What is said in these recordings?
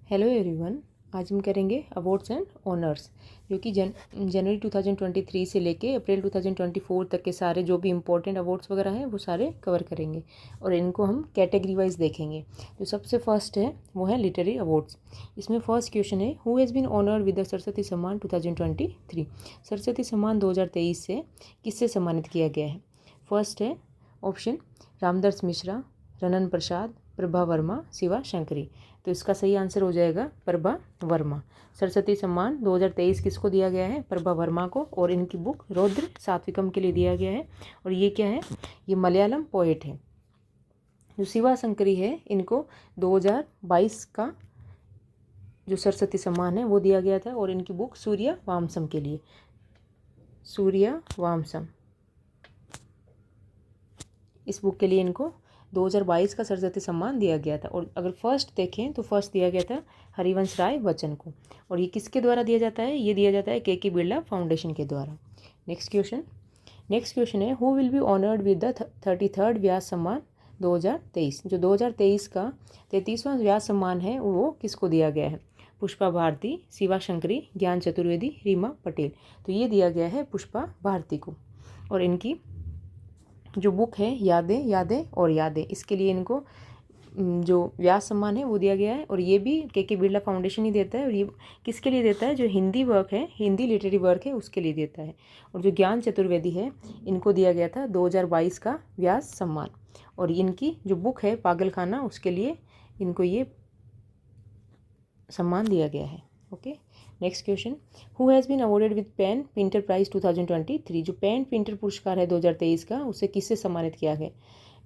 Hello everyone. आज हम करेंगे अवार्ड्स एंड ऑनर्स, जो कि जनवरी 2023 से लेके अप्रैल 2024 तक के सारे जो भी इम्पोर्टेंट अवार्ड्स वगैरह हैं वो सारे कवर करेंगे और इनको हम कैटेगरी वाइज देखेंगे। जो सबसे फर्स्ट है वो है लिटरेरी अवार्ड्स। इसमें फर्स्ट क्वेश्चन है, who has been honoured with the Saraswati Samman 2023। Saraswati Samman 2023 से किससे सम्मानित किया गया है? फर्स्ट है ऑप्शन रामदास मिश्रा, रनन प्रसाद, प्रभा वर्मा, शिवा शंकरी। तो इसका सही आंसर हो जाएगा प्रभा वर्मा। सरस्वती सम्मान 2023 किसको दिया गया है? प्रभा वर्मा को। और इनकी बुक रौद्र सात्विकम के लिए दिया गया है। और ये क्या है? ये मलयालम पोएट है। जो शिवा शंकरी है, इनको 2022 का जो सरस्वती सम्मान है वो दिया गया था। और इनकी बुक सूर्य वामसम के लिए, सूर्य वामसम, इस बुक के लिए इनको 2022 का सरस्वती सम्मान दिया गया था। और अगर फर्स्ट देखें तो फर्स्ट दिया गया था हरिवंश राय बच्चन को। और ये किसके द्वारा दिया जाता है? ये दिया जाता है के बिरला फाउंडेशन के द्वारा। नेक्स्ट क्वेश्चन है, who will be honoured with the 33rd व्यास सम्मान 2023। जो 2023 का 33वां व्यास सम्मान है वो किसको दिया गया है? पुष्पा भारती, शिवा शंकरी, ज्ञान चतुर्वेदी, रीमा पटेल। तो ये दिया गया है पुष्पा भारती को। और इनकी जो बुक है यादें यादें और यादें, इसके लिए इनको जो व्यास सम्मान है वो दिया गया है। और ये भी के बिरला फाउंडेशन ही देता है। और ये किसके लिए देता है? जो हिंदी वर्क है, हिंदी लिटरेरी वर्क है, उसके लिए देता है। और जो ज्ञान चतुर्वेदी है, इनको दिया गया था 2022 का व्यास सम्मान। और इनकी जो बुक है पागलखाना, उसके लिए इनको ये सम्मान दिया गया है। Okay, next question, who has been awarded with PEN Pinter prize 2023। जो पेन पिंटर पुरस्कार है 2023 का, उसे किससे सम्मानित किया गया?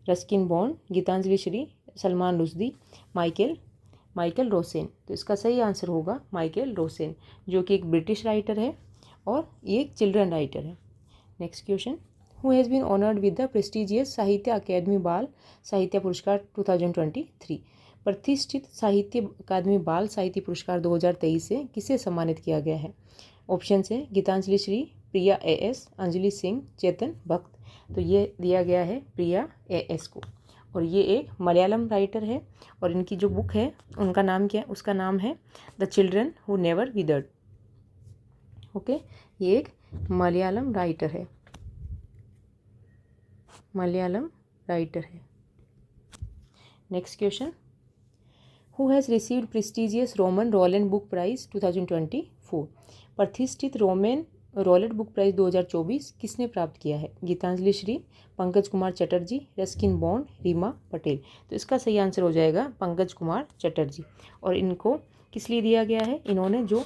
Ruskin Bond, Geetanjali Shree, Salman Rushdie, Michael Rosen. तो इसका सही आंसर होगा माइकल रोसेन, जो कि एक ब्रिटिश राइटर है और ये एक चिल्ड्रन राइटर है। Next question, who has been honoured with the prestigious Sahitya Akademi Bal Sahitya पुरस्कार 2023। प्रतिष्ठित साहित्य अकादमी बाल साहित्य पुरस्कार 2023 से किसे सम्मानित किया गया है? ऑप्शन है गीतांजलि श्री, प्रिया AS, अंजलि सिंह, चेतन भक्त। तो ये दिया गया है प्रिया AS को। और ये एक मलयालम राइटर है। और इनकी जो बुक है उनका नाम क्या है? उसका नाम है the children who never withered. Okay, ये एक मलयालम राइटर है, next question, who has received prestigious Romain Rolland book prize 2024। प्रतिष्ठित रोमन रोलैंड बुक प्राइज 2024 किसने प्राप्त किया है? Geetanjali Shree, Pankaj Kumar Chatterjee, Ruskin Bond, Reema Patel. तो इसका सही आंसर हो जाएगा पंकज कुमार चटर्जी। और इनको किस लिए दिया गया है? इन्होंने जो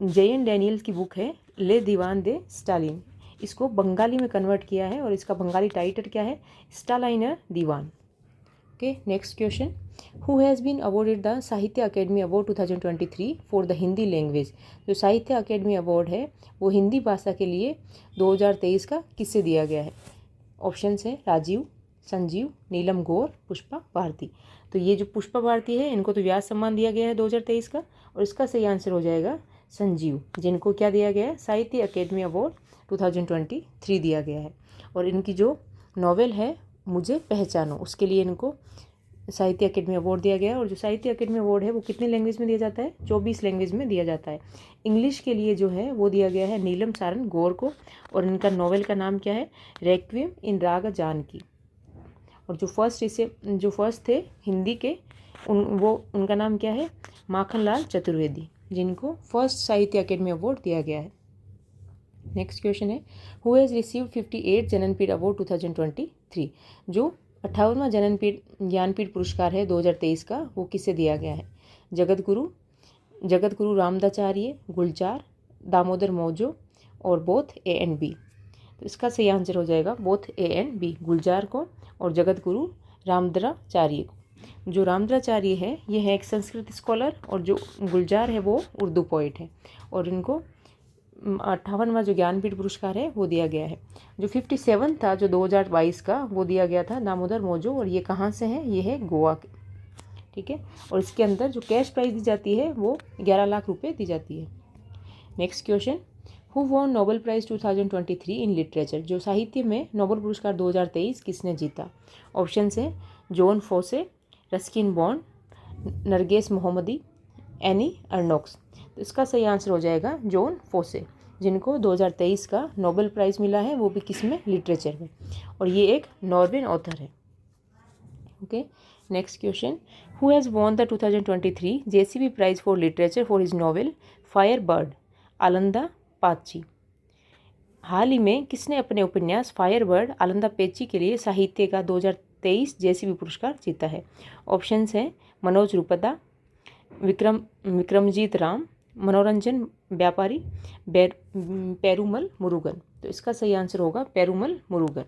JN डैनियल की बुक है ले दीवान दे स्टालिन, इसको बंगाली में कन्वर्ट किया है। और इसका बंगाली टाइटल क्या है? स्टालाइनर दीवान। Okay, next question, who has been awarded the Sahitya Akademi award 2023 for the Hindi language. जो साहित्य अकेडमी अवार्ड है वो हिंदी भाषा के लिए 2023 का किससे दिया गया है? ऑप्शन है राजीव, संजीव, नीलम गौर, पुष्पा भारती। तो ये जो पुष्पा भारती है, इनको तो व्यास सम्मान दिया गया है 2023 का। और इसका सही आंसर हो जाएगा संजीव, जिनको क्या दिया गया है? साहित्य अकेडमी अवार्ड 2023 दिया गया है। और इनकी जो नॉवेल है मुझे पहचानो, उसके लिए इनको साहित्य अकेडमी अवार्ड दिया गया है। और जो साहित्य अकेडमी अवार्ड है वो कितने लैंग्वेज में दिया जाता है? 24 लैंग्वेज में दिया जाता है। इंग्लिश के लिए जो है वो दिया गया है नीलम सारन गौर को। और इनका नॉवेल का नाम क्या है? रेक्विएम इन राग जानकी। और जो फर्स्ट थे हिंदी के उनका नाम क्या है? माखनलाल चतुर्वेदी, जिनको फर्स्ट साहित्य अकेडमी अवार्ड दिया गया है। नेक्स्ट क्वेश्चन है, who has received 58 Jnanpith award 2023। जो 58वां ज्ञानपीठ पुरस्कार है 2023 का, वो किसे दिया गया है? जगत गुरु रामदाचार्य, गुलजार, दामोदर मौजो और बोथ A and B। तो इसका सही आंसर हो जाएगा बोथ A and B, गुलजार को और जगत गुरु रामदाचार्य को। जो रामदाचार्य है ये है एक संस्कृत स्कॉलर, और जो गुलजार है वो उर्दू पोइट है। और इनको 58वां जो ज्ञानपीठ पुरस्कार है वो दिया गया है। जो 57 था जो 2022 का, वो दिया गया था दामोदर मौजो। और ये कहाँ से है? ये है गोवा के, ठीक है। और इसके अंदर जो कैश प्राइज दी जाती है वो 11 लाख रुपए दी जाती है। Next question, who won Nobel prize 2023 in literature. जो साहित्य में नोबेल पुरस्कार 2023 किसने जीता? ऑप्शन है जॉन फोसे, रस्किन बॉन्ड, नरगेस मोहम्मदी, एनी अर्नोक्स। तो इसका सही आंसर हो जाएगा जॉन फोसे, जिनको 2023 का नोबेल प्राइज़ मिला है, वो भी किस में, लिटरेचर में, और ये एक नॉर्वेन ऑथर है। Okay, next question, who has won the 2023 JCB prize for literature for his novel fire bird? आनंदा पाची। हाल ही में किसने अपने उपन्यास फायर बर्ड आनंदा पेची के लिए साहित्य का 2023 JCB पुरस्कार जीता है? ऑप्शंस हैं मनोज रुपदा, विक्रमजीत राम, मनोरंजन व्यापारी, पेरुमल मुरुगन। तो इसका सही आंसर होगा पेरुमल मुरुगन।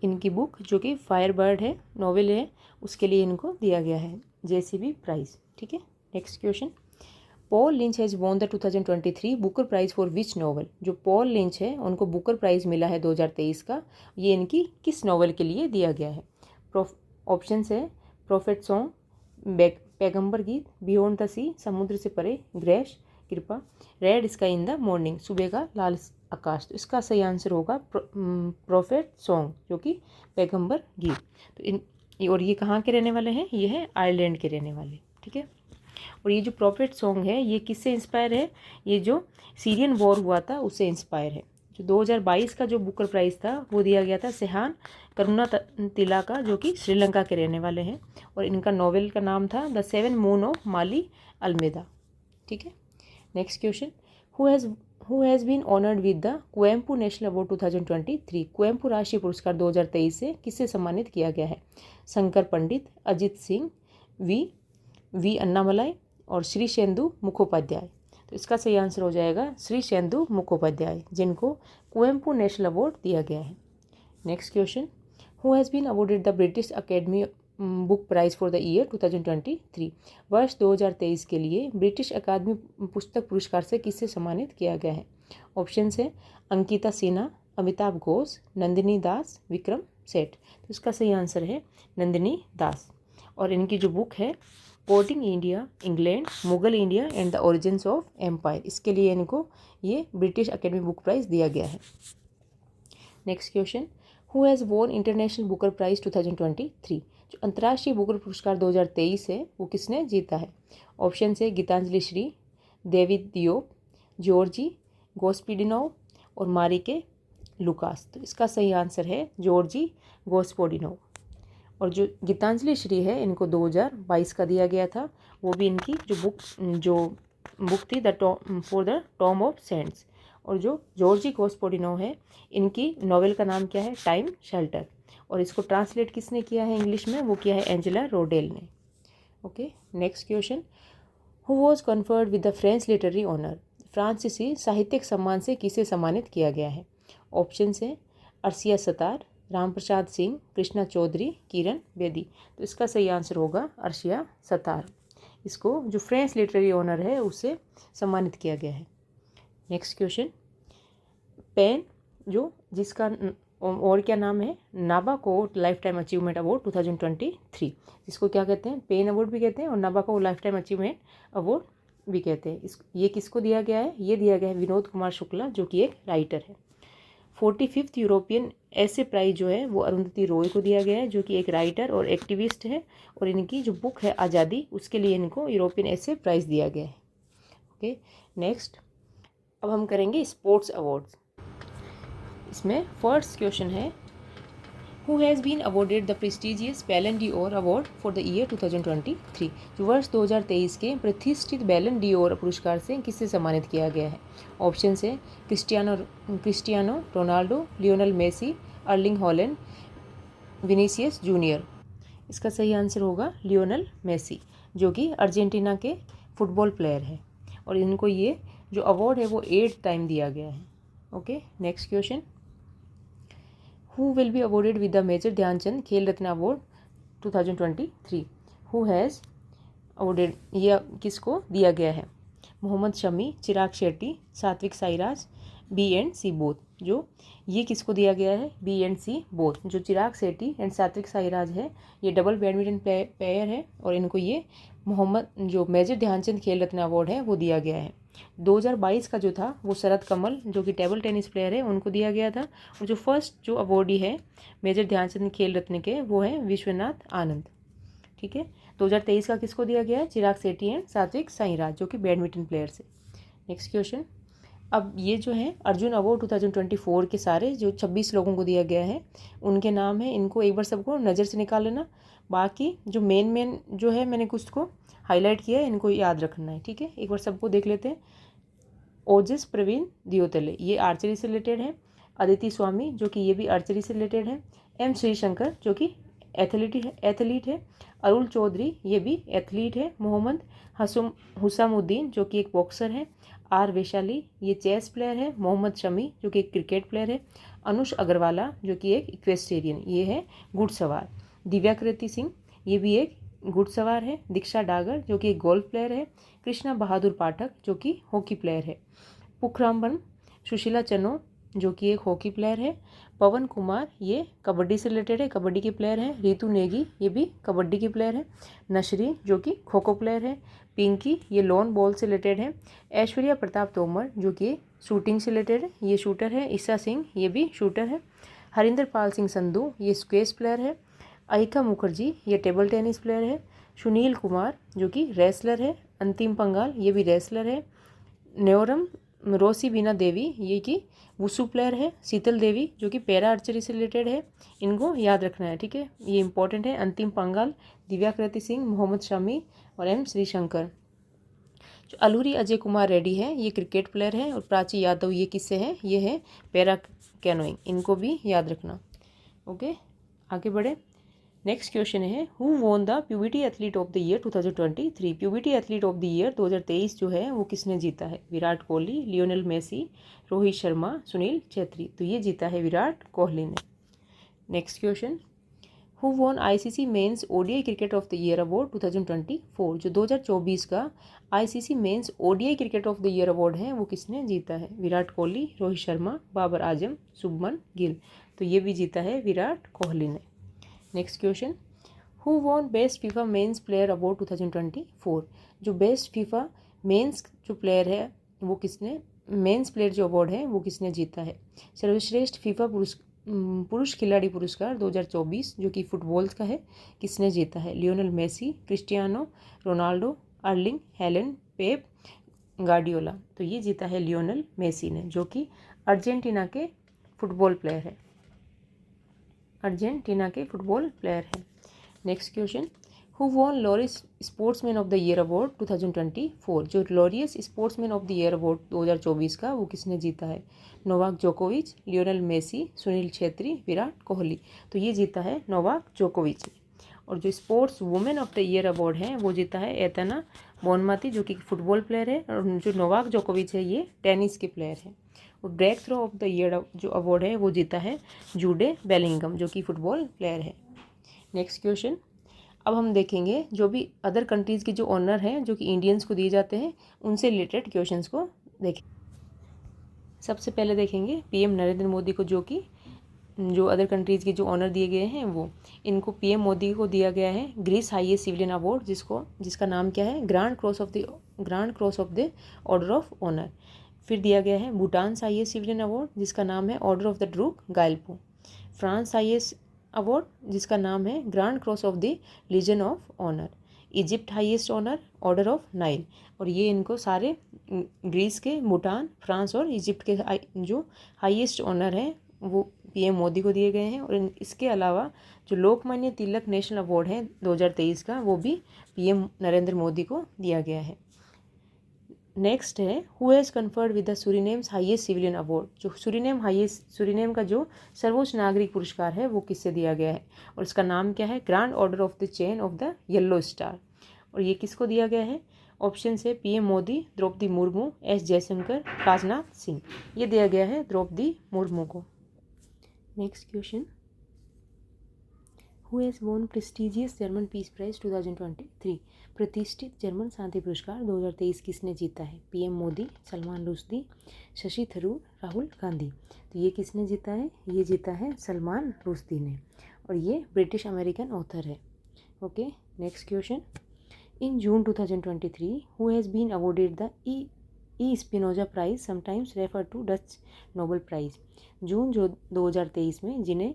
इनकी बुक जो कि फायर बर्ड है, नॉवेल है, उसके लिए इनको दिया गया है JCB प्राइज़। ठीक है, next question, Paul Lynch has won the 2023 Booker prize for which novel? जो पॉल लिंच है उनको बुकर प्राइज़ मिला है 2023 का, ये इनकी किस नॉवल के लिए दिया गया है? ऑप्शंस है प्रोफेट सॉन्ग, पैगंबर गीत, बियॉन्ड द सी, समुद्र से परे, ग्रेश, कृपा, red sky in the morning, सुबह का लाल आकाश। तो इसका सही आंसर होगा प्रोफेट सॉन्ग, जो कि पैगंबर गीत। तो और ये कहाँ के रहने वाले हैं? ये है आयरलैंड के रहने वाले। ठीक है, और ये जो प्रोफेट सॉन्ग है ये किससे इंस्पायर है? ये जो सीरियन वॉर हुआ था उससे इंस्पायर है। जो 2022 का जो बुकर प्राइज़ था वो दिया गया था सेहान करुणातिलका, जो कि श्रीलंका के रहने वाले हैं, और इनका नॉवेल का नाम था the 7 moon of Maali Almeida. ठीक है, next question, who has been honoured with the Kuvempu national award 2023? Kuvempu राष्ट्रीय पुरस्कार 2023 से किससे सम्मानित किया गया है? शंकर पंडित, अजित सिंह, वी अन्नामलाई और श्री शेंदु मुखोपाध्याय। तो इसका सही आंसर हो जाएगा श्री शेंदु मुखोपाध्याय, जिनको कुवेम्पू नेशनल अवार्ड दिया गया है। Next question, who has been awarded the British Academy book prize for the year 2023? वर्ष 2023 के लिए ब्रिटिश अकादमी पुस्तक पुरस्कार से किससे सम्मानित किया गया है? ऑप्शन है अंकिता सिन्हा, अमिताभ घोष, नंदिनी दास, विक्रम सेठ। तो इसका सही आंसर है नंदिनी दास, और इनकी जो बुक है courting India, England, Mughal India and the origins of empire, इसके लिए इनको ये ब्रिटिश अकेडमी बुक प्राइज़ दिया गया है। Next question, who has won International Booker prize 2023? जो अंतर्राष्ट्रीय बुकर पुरस्कार 2023 है वो किसने जीता है? ऑप्शन है गीतांजलि श्री, डेविड दियोप, जॉर्जी गोस्पिडिनोव और मारिके लुकास। तो इसका सही आंसर है जॉर्जी गोस्पोडिनोव। और जो गीतांजलि श्री है इनको 2022 का दिया गया था, वो भी इनकी जो बुक थी for the Tom of cents. और जो जॉर्जी गोस्पोडिनोव है इनकी नॉवेल का नाम क्या है? टाइम शेल्टर, और इसको ट्रांसलेट किसने किया है इंग्लिश में? वो किया है एंजेला रोडेल ने। Okay, next question, who was conferred with the French literary honour? फ्रांसीसी साहित्यिक सम्मान से किसे सम्मानित किया गया है? ऑप्शन है अर्शिया सतार, रामप्रसाद सिंह, कृष्णा चौधरी, किरण बेदी। तो इसका सही आंसर होगा अर्शिया सतार, इसको जो फ्रेंच लिटरेरी ऑनर है उससे सम्मानित किया गया है। नेक्स्ट क्वेश्चन, पेन जो जिसका और क्या नाम है? नाबाकोट लाइफ टाइम अचीवमेंट अवार्ड 2023, जिसको क्या कहते हैं? पेन अवार्ड भी कहते हैं और नाबाकोट लाइफ टाइम अचीवमेंट अवार्ड भी कहते हैं। ये किसको दिया गया है? ये दिया गया है विनोद कुमार शुक्ला, जो कि एक राइटर है। 45th यूरोपियन ऐसे प्राइज जो है वो अरुंधति रॉय को दिया गया है, जो कि एक राइटर और एक्टिविस्ट है, और इनकी जो बुक है आज़ादी, उसके लिए इनको यूरोपियन ऐसे प्राइज़ दिया गया है। ओके, नेक्स्ट अब हम करेंगे स्पोर्ट्स अवार्ड्स। इसमें फर्स्ट क्वेश्चन है, who has been awarded the prestigious Ballon d'Or award for the year 2023? जो वर्ष 2023 के प्रतिष्ठित बैलन डी ओर पुरस्कार से किससे सम्मानित किया गया है? ऑप्शन है Cristiano Ronaldo, Lionel Messi, Erling Haaland, Vinicius Junior. इसका सही आंसर होगा लियोनल मेसी, जो कि अर्जेंटीना के फुटबॉल प्लेयर है, और इनको ये जो अवार्ड है वो 8 टाइम दिया गया है। Okay, next question, who will be awarded with the major Dhyan Chand Khel Ratna award 2023? Who has awarded, ये किसको दिया गया है? Mohammed Shami, Chirag Shetty, Satwik Sairaj, B and C both. जो ये किसको दिया गया है? B and C both. जो चिराग शेट्टी एंड सात्विक साईराज है ये डबल बैडमिंटन प्लेयर है, और इनको ये जो मेजर ध्यानचंद खेल रत्न अवार्ड है वो दिया गया है। 2022 का जो था वो शरद कमल, जो कि टेबल टेनिस प्लेयर है, उनको दिया गया था। और जो फर्स्ट जो अवॉर्डी है मेजर ध्यानचंद खेल रत्न के, वो है विश्वनाथ आनंद। ठीक है। 2023 का किसको दिया गया है? चिराग शेट्टी एंड सात्विक साईराज, जो कि बैडमिंटन प्लेयर से। नेक्स्ट क्वेश्चन, अब ये जो है अर्जुन अवार्ड 2024 के सारे जो 26 लोगों को दिया गया है उनके नाम है, इनको एक बार सबको नज़र से निकाल लेना। बाकी जो मेन जो है मैंने कुछ को हाईलाइट किया है, इनको याद रखना है, ठीक है। एक बार सबको देख लेते हैं। ओजस प्रवीण दियोतले, ये आर्चरी से रिलेटेड है। अदिति स्वामी, जो कि ये भी आर्चरी से रिलेटेड है। एम श्रीशंकर, जो कि एथलीट है। अरुल चौधरी, ये भी एथलीट है। मोहम्मद हुसामुद्दीन, जो कि एक बॉक्सर है। आर वैशाली, ये चेस प्लेयर है। मोहम्मद शमी, जो कि एक क्रिकेट प्लेयर है। अनुष अग्रवाला, जो कि एक इक्वेस्टेरियन, ये है घुड़सवार। दिव्याकृति सिंह, ये भी एक घुड़सवार है। दीक्षा डागर, जो कि एक गोल्फ प्लेयर है। कृष्णा बहादुर पाठक, जो कि हॉकी प्लेयर है। पुखरामबन सुशीला चनो, जो कि एक हॉकी प्लेयर है। पवन कुमार, ये कबड्डी से रिलेटेड है, कबड्डी के प्लेयर हैं। रितु नेगी, ये भी कबड्डी की प्लेयर है। नशरी, जो कि खो खो प्लेयर है। पिंकी, ये लॉन बॉल से रिलेटेड है। ऐश्वर्या प्रताप तोमर, जो कि शूटिंग से रिलेटेड है, ये शूटर है। ईसा सिंह, ये भी शूटर है। हरिंदर पाल सिंह संधू, ये स्क्वैश प्लेयर है। अयिका मुखर्जी, ये टेबल टेनिस प्लेयर है। सुनील कुमार, जो कि रेसलर है। अंतिम पंगाल, ये भी रेसलर है। न्योरम रोसी बीना देवी, ये कि वुसु प्लेयर है। शीतल देवी, जो कि पैरा आर्चरी से रिलेटेड है, इनको याद रखना है, ठीक है, ये इंपॉर्टेंट है। अंतिम पंगाल, दिव्याकृति सिंह, मोहम्मद शमी और एम श्रीशंकर। जो अलूरी अजय कुमार रेड्डी है, ये क्रिकेट प्लेयर है। और प्राची यादव, ये किससे है? ये है पैरा कैनोइंग, इनको भी याद रखना। ओके, आगे बढ़े। नेक्स्ट क्वेश्चन है, who won the puberty athlete of the year 2023? Puberty athlete of the year 2023 जो है वो किसने जीता है? Virat Kohli, Lionel Messi, Rohit Sharma, Sunil Chhetri. तो ये जीता है विराट कोहली ने। Next question, who won ICC men's ODI cricket of the year award 2024? जो 2024 का ICC men's ODI cricket of the year award है वो किसने जीता है? विराट कोहली, रोहित शर्मा, बाबर आजम, शुभमन गिल। तो ये भी जीता है विराट कोहली ने। Next question, who von best FIFA men's player award 2024? जो बेस्ट फीफा मेंस जो प्लेयर है वो किसने, मेंस प्लेयर जो अवार्ड है वो किसने जीता है? सर्वश्रेष्ठ फीफा पुरुष खिलाड़ी पुरस्कार 2024 जो कि फुटबॉल का है, किसने जीता है? Lionel Messi, Cristiano Ronaldo, Erling Haaland, Pep Guardiola. तो ये जीता है लियोनेल मेसी ने, जो कि अर्जेंटीना के फुटबॉल प्लेयर है, अर्जेंटीना के फुटबॉल प्लेयर हैं। Next question, who von Laureus sportsman of the year award 2024? जो Laureus sportsman of the year award 2024 का वो किसने जीता है? नोवाक जोकोविच, लियोनेल मेसी, सुनील छेत्री, विराट कोहली। तो ये जीता है नोवाक जोकोविच ने। और जो sports women of the year award है वो जीता है एतना बोनमाती, जो कि फुटबॉल प्लेयर है। और जो नोवाक जोकोविच है ये टेनिस के प्लेयर है। और breakthrough of the year जो अवार्ड है वो जीता है जूडे बेलिंगम, जो कि फुटबॉल प्लेयर है। नेक्स्ट क्वेश्चन, अब हम देखेंगे जो भी अदर कंट्रीज़ के जो ऑनर हैं जो कि इंडियंस को दिए जाते हैं उनसे रिलेटेड क्वेश्चंस को देखें। सबसे पहले देखेंगे पीएम नरेंद्र मोदी को, जो अदर कंट्रीज़ के जो ऑनर दिए गए हैं वो इनको पीएम मोदी को दिया गया है ग्रीस हाईएस्ट सिविलियन अवार्ड, जिसका नाम क्या है? Grand cross of the order of honour. फिर दिया गया है भूटान हाईएस्ट सिविलियन अवार्ड, जिसका नाम है Order of the Druk Gyalpo. France highest award, जिसका नाम है Grand Cross of the Legion of Honour. Egypt highest honour, Order of Nile. और ये इनको सारे ग्रीस के, भूटान, फ्रांस और इजिप्ट के जो हाईएस्ट ऑनर हैं वो पीएम मोदी को दिए गए हैं। और इसके अलावा जो लोकमान्य तिलक नेशनल अवार्ड है 2023 का वो भी पीएम नरेंद्र मोदी को दिया गया है। नेक्स्ट है who has conferred with the Suriname's highest civilian award? जो सूरीनेम का जो सर्वोच्च नागरिक पुरस्कार है वो किससे दिया गया है? और इसका नाम क्या है? Grand order of the chain of the yellow star. और ये किसको दिया गया है? ऑप्शन है पीएम मोदी, द्रौपदी मुर्मू, एस जयशंकर, राजनाथ सिंह। ये दिया गया है द्रौपदी मुर्मू को। Next question, who has won prestigious German peace prize 2023? प्रतिष्ठित जर्मन शांति पुरस्कार 2023 किसने जीता है? पीएम मोदी, सलमान रुश्दी, शशि थरूर, राहुल गांधी। तो ये किसने जीता है? ये जीता है सलमान रुश्दी ने, और ये ब्रिटिश अमेरिकन ऑथर है। Okay, next question, in June 2023 who has been awarded the E Spinoza prize, sometimes refer to Dutch Nobel prize? जून जो 2023 में जिन्हें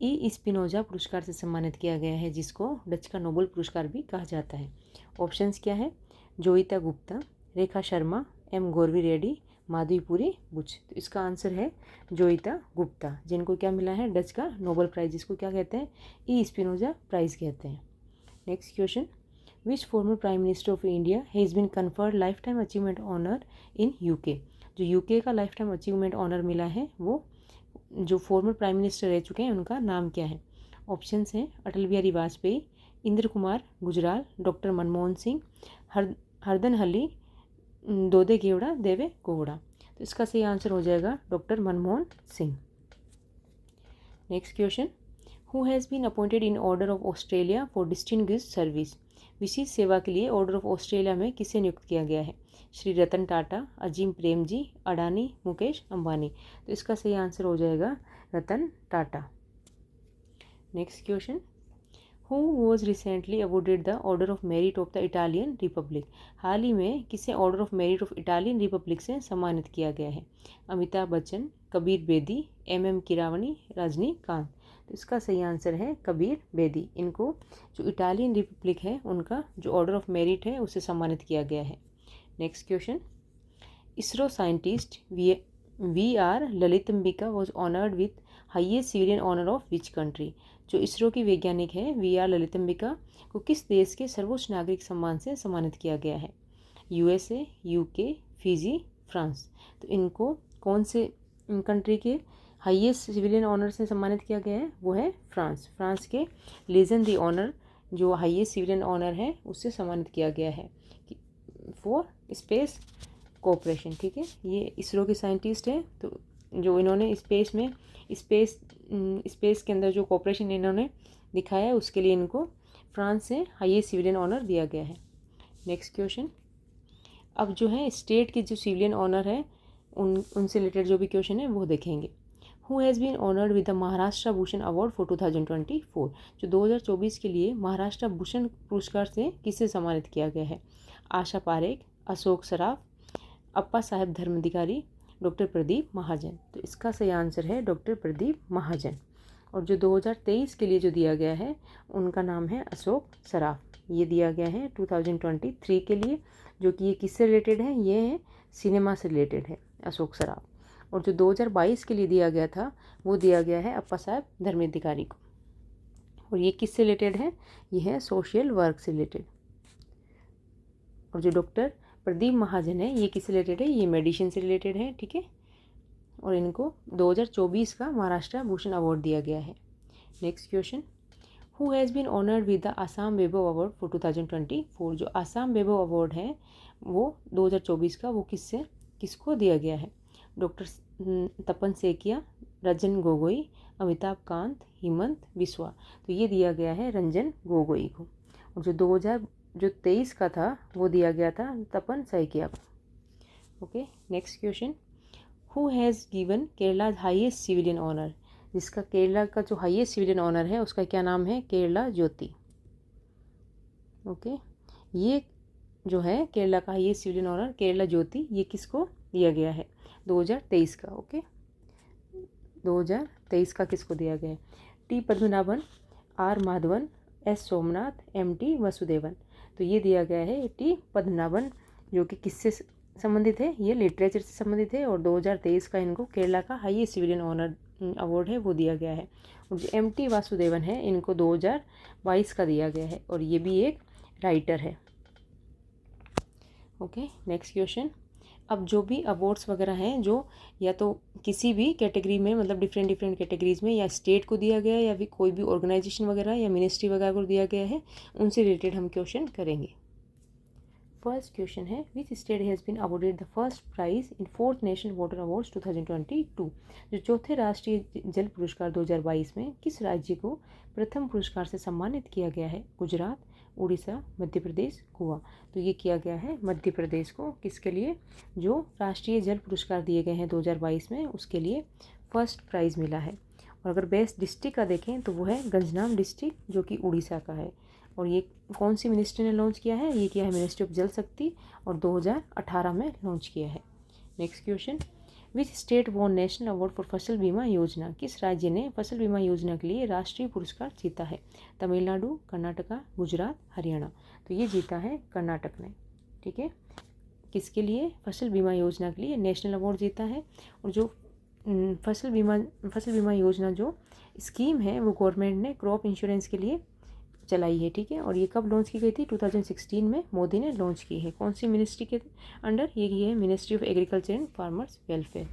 ई स्पिनोजा पुरस्कार से सम्मानित किया गया है, जिसको डच का नोबेल पुरस्कार भी कहा जाता है? ऑप्शंस क्या है? जोईता गुप्ता, रेखा शर्मा, एम गोरवी रेड्डी, माधवीपुरी बुच। तो इसका आंसर है जोईता गुप्ता, जिनको क्या मिला है? डच का नोबेल प्राइज, जिसको क्या कहते हैं? ई स्पिनोजा प्राइज कहते हैं। Next question, which former prime minister of India has been conferred lifetime achievement honour in UK? जो यूके का लाइफ टाइम अचीवमेंट ऑनर मिला है, वो जो फॉर्मर प्राइम मिनिस्टर रह चुके हैं उनका नाम क्या है? ऑप्शंस हैं अटल बिहारी वाजपेयी, इंद्र कुमार गुजराल, डॉक्टर मनमोहन सिंह, हरदनहल्ली दोदेगेवड़ा देवे गौड़ा। तो इसका सही आंसर हो जाएगा doctor Manmohan Singh. Next question, who has been appointed in Order of Australia for distinguished service? विशेष सेवा के लिए ऑर्डर ऑफ ऑस्ट्रेलिया में किसे नियुक्त किया गया है? श्री रतन टाटा, अजीम प्रेमजी, अडानी, मुकेश अंबानी। तो इसका सही आंसर हो जाएगा Ratan Tata. Next question, who was recently awarded the order of Merit of the Italian Republic? हाल ही में किसे Order of Merit of Italian Republic से सम्मानित किया गया है? अमिताभ बच्चन, कबीर बेदी, एम किरावनी, रजनीकांत। तो इसका सही आंसर है कबीर बेदी। इनको जो इटालियन रिपब्लिक है उनका जो ऑर्डर ऑफ मेरिट है उससे सम्मानित किया गया है। Next question, ISRO scientist V R Lalithambika was honoured with highest civilian honour of which country? जो इसरो की वैज्ञानिक है वी आर ललितंबिका को किस देश के सर्वोच्च नागरिक सम्मान से सम्मानित किया गया है? USA, UK, Fiji, France. तो इनको कौन से कंट्री के हाईएस्ट सिविलियन ऑनर से सम्मानित किया गया है? वो है फ्रांस। फ्रांस के लीजन दी ऑनर जो हाईएस्ट सिविलियन ऑनर है उससे सम्मानित किया गया है फॉर स्पेस कोऑपरेशन। ठीक है, ये इसरो के साइंटिस्ट हैं, तो जो इन्होंने स्पेस के अंदर जो कोऑपरेशन इन्होंने दिखाया है उसके लिए इनको फ्रांस से हाईएस्ट सिविलियन ऑनर दिया गया है। नेक्स्ट क्वेश्चन, अब जो है स्टेट के जो सिविलियन ऑनर है उनसे रिलेटेड जो भी क्वेश्चन है वो देखेंगे। Who has been honoured with the Maharashtra Bhushan award for 2024? जो 2024 के लिए महाराष्ट्र भूषण पुरस्कार से किसे सम्मानित किया गया है? आशा पारेख, अशोक सराफ, अप्पा साहेब धर्माधिकारी, डॉक्टर प्रदीप महाजन। तो इसका सही आंसर है डॉक्टर प्रदीप महाजन। और जो 2023 के लिए जो दिया गया है उनका नाम है अशोक सराफ। ये दिया गया है 2023 के लिए, जो कि ये किससे रिलेटेड है? ये है सिनेमा से रिलेटेड है अशोक सराफ। और जो 2022 के लिए दिया गया था वो दिया गया है अप्पा साहेब धर्माधिकारी को। और ये किससे रिलेटेड है? ये है सोशल वर्क से रिलेटेड। और जो डॉक्टर प्रदीप महाजन है ये किससे रिलेटेड है? ये मेडिसिन से रिलेटेड है। ठीक है, और इनको 2024 का महाराष्ट्र भूषण अवार्ड दिया गया है। Next question, who has been honoured with the Assam Vaibhav award for 2024? जो आसाम वैभव अवार्ड है वो 2024 का वो किसको दिया गया है? डॉक्टर तपन सेकिया, रंजन गोगोई, अमिताभ कांत, हेमंत बिस्वा। तो ये दिया गया है रंजन गोगोई को। और जो 2023 का था वो दिया गया था तपन सेकिया को। Okay, next question, who has given Kerala highest civilian honour? जिसका केरला का जो हाईएस्ट सिविलियन ऑनर है उसका क्या नाम है? केरला ज्योति। ओके, ये जो है केरला का हाईएस्ट सिविलियन ऑनर केरला ज्योति, ये किसको दिया गया है? 2023 का। ओके, 2023 का किसको दिया गया है? T Padmanabhan, R Madhavan, S Somanath, M T Vasudevan. तो ये दिया गया है टी पद्मनाभन, जो कि किससे संबंधित है? ये लिटरेचर से संबंधित है। और 2023 का इनको केरला का हाईएस्ट सिविलियन ऑनर अवार्ड है वो दिया गया है। और जो एम टी वासुदेवन है इनको 2022 का दिया गया है और ये भी एक राइटर है। ओके, नेक्स्ट क्वेश्चन, अब जो भी अवार्ड्स वगैरह हैं जो या तो किसी भी कैटेगरी में मतलब डिफरेंट कैटेगरीज में या स्टेट को दिया गया है या फिर कोई भी ऑर्गेनाइजेशन वगैरह या मिनिस्ट्री वगैरह को दिया गया है उनसे रिलेटेड हम क्वेश्चन करेंगे। फर्स्ट क्वेश्चन है, which state has been awarded the first prize in 4th national water awards 2022? जो चौथे राष्ट्रीय जल पुरस्कार 2022 में किस राज्य को प्रथम पुरस्कार से सम्मानित किया गया है? गुजरात, उड़ीसा, मध्य प्रदेश, गोवा। तो ये किया गया है मध्य प्रदेश को। किसके लिए? जो राष्ट्रीय जल पुरस्कार दिए गए हैं 2022 में उसके लिए फर्स्ट प्राइज़ मिला है। और अगर बेस्ट डिस्ट्रिक्ट का देखें तो वो है गंजनाम डिस्ट्रिक्ट जो कि उड़ीसा का है। और ये कौन सी मिनिस्ट्री ने लॉन्च किया है? ये किया है मिनिस्ट्री ऑफ जल शक्ति और 2018 में लॉन्च किया है। Next question, which state won national award for Fasal Bima योजना, किस राज्य ने फसल बीमा योजना के लिए राष्ट्रीय पुरस्कार जीता है? तमिलनाडु, कर्नाटका, गुजरात, हरियाणा। तो ये जीता है कर्नाटक ने। ठीक है, किसके लिए? फसल बीमा योजना के लिए नेशनल अवार्ड जीता है। और जो फसल बीमा योजना जो स्कीम है वो गवर्नमेंट ने क्रॉप इंश्योरेंस के लिए चलाई है। ठीक है, और ये कब लॉन्च की गई थी? 2016 में मोदी ने लॉन्च की है। कौन सी मिनिस्ट्री के अंडर? ये है ministry of agriculture and farmers welfare.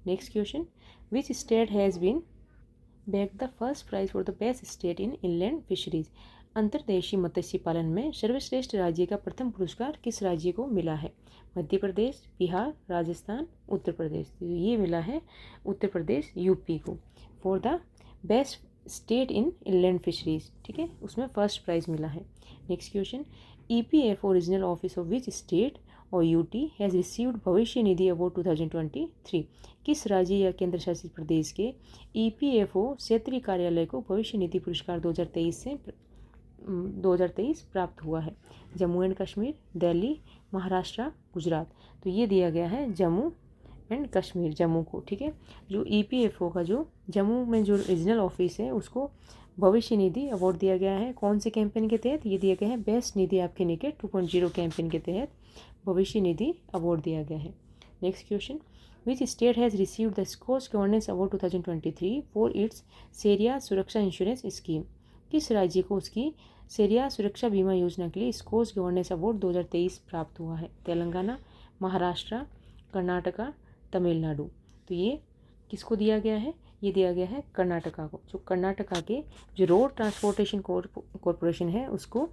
Next question, which state has been bagged the first prize for the best state in inland fisheries? अंतर्देशीय मत्स्य पालन में सर्वश्रेष्ठ राज्य का प्रथम पुरस्कार किस राज्य को मिला है? मध्य प्रदेश, बिहार, राजस्थान, उत्तर प्रदेश। तो ये मिला है उत्तर प्रदेश, यूपी को, for the best state in inland fisheries. ठीक है, उसमें फर्स्ट प्राइज मिला है। Next question, EPFO regional office of which state और यूटी हैज़ रिसीव्ड भविष्य निधि अवार्ड 2023? किस राज्य या केंद्र शासित प्रदेश के EPFO क्षेत्रीय कार्यालय को भविष्य निधि पुरस्कार 2023 प्राप्त हुआ है? जम्मू एंड कश्मीर, दिल्ली, महाराष्ट्र, गुजरात। तो ये दिया गया है जम्मू एंड कश्मीर, जम्मू को। ठीक है, जो EPFO का जो जम्मू में जो रीजनल ऑफिस है उसको भविष्य निधि अवार्ड दिया गया है। कौन से कैंपेन के तहत? ये दिया गया है बेस्ट निधि आपके निकट 2.0 कैंपेन के तहत भविष्य निधि अवार्ड दिया गया है। Next question, which state has received the Skoch governance award 2023 for its सेरिया सुरक्षा इंश्योरेंस स्कीम? किस राज्य को उसकी सेरिया सुरक्षा बीमा योजना के लिए स्कोच गवर्नेंस अवार्ड 2023 प्राप्त हुआ है? तेलंगाना, महाराष्ट्र, कर्नाटका, तमिलनाडु। तो ये किसको दिया गया है? ये दिया गया है कर्नाटका को। जो कर्नाटका के जो रोड ट्रांसपोर्टेशन कॉरपोरेशन है उसको